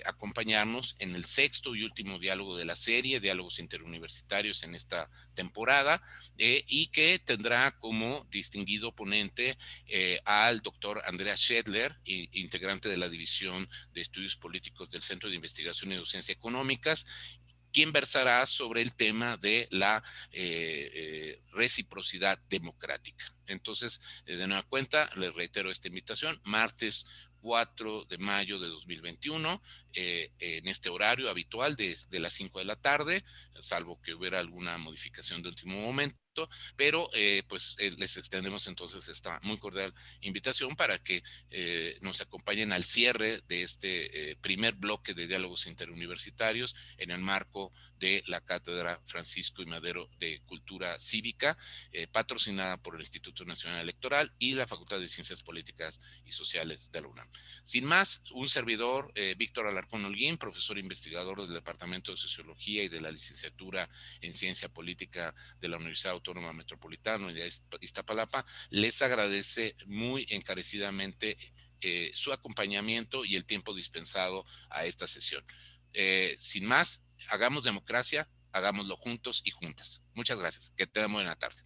acompañarnos en el sexto y último diálogo de la serie, diálogos interuniversitarios en esta temporada, y que tendrá como distinguido ponente al doctor Andreas Schedler, integrante de la División de Estudios Políticos del Centro de Investigación y Docencia Económicas, quien versará sobre el tema de la reciprocidad democrática. Entonces, de nueva cuenta, les reitero esta invitación, martes 4 de mayo de 2021, en este horario habitual de las 5 de la tarde, salvo que hubiera alguna modificación de último momento, pero pues les extendemos entonces esta muy cordial invitación para que nos acompañen al cierre de este primer bloque de diálogos interuniversitarios en el marco de la Cátedra Francisco I. Madero de Cultura Cívica, patrocinada por el Instituto Nacional Electoral y la Facultad de Ciencias Políticas y Sociales de la UNAM. Sin más, un servidor, Víctor Alarcón Holguín, profesor investigador del Departamento de Sociología y de la Licenciatura en Ciencia Política de la Universidad Autónoma Metropolitana de Iztapalapa, les agradece muy encarecidamente su acompañamiento y el tiempo dispensado a esta sesión. Sin más, hagamos democracia, hagámoslo juntos y juntas. Muchas gracias. Que tengan buena tarde.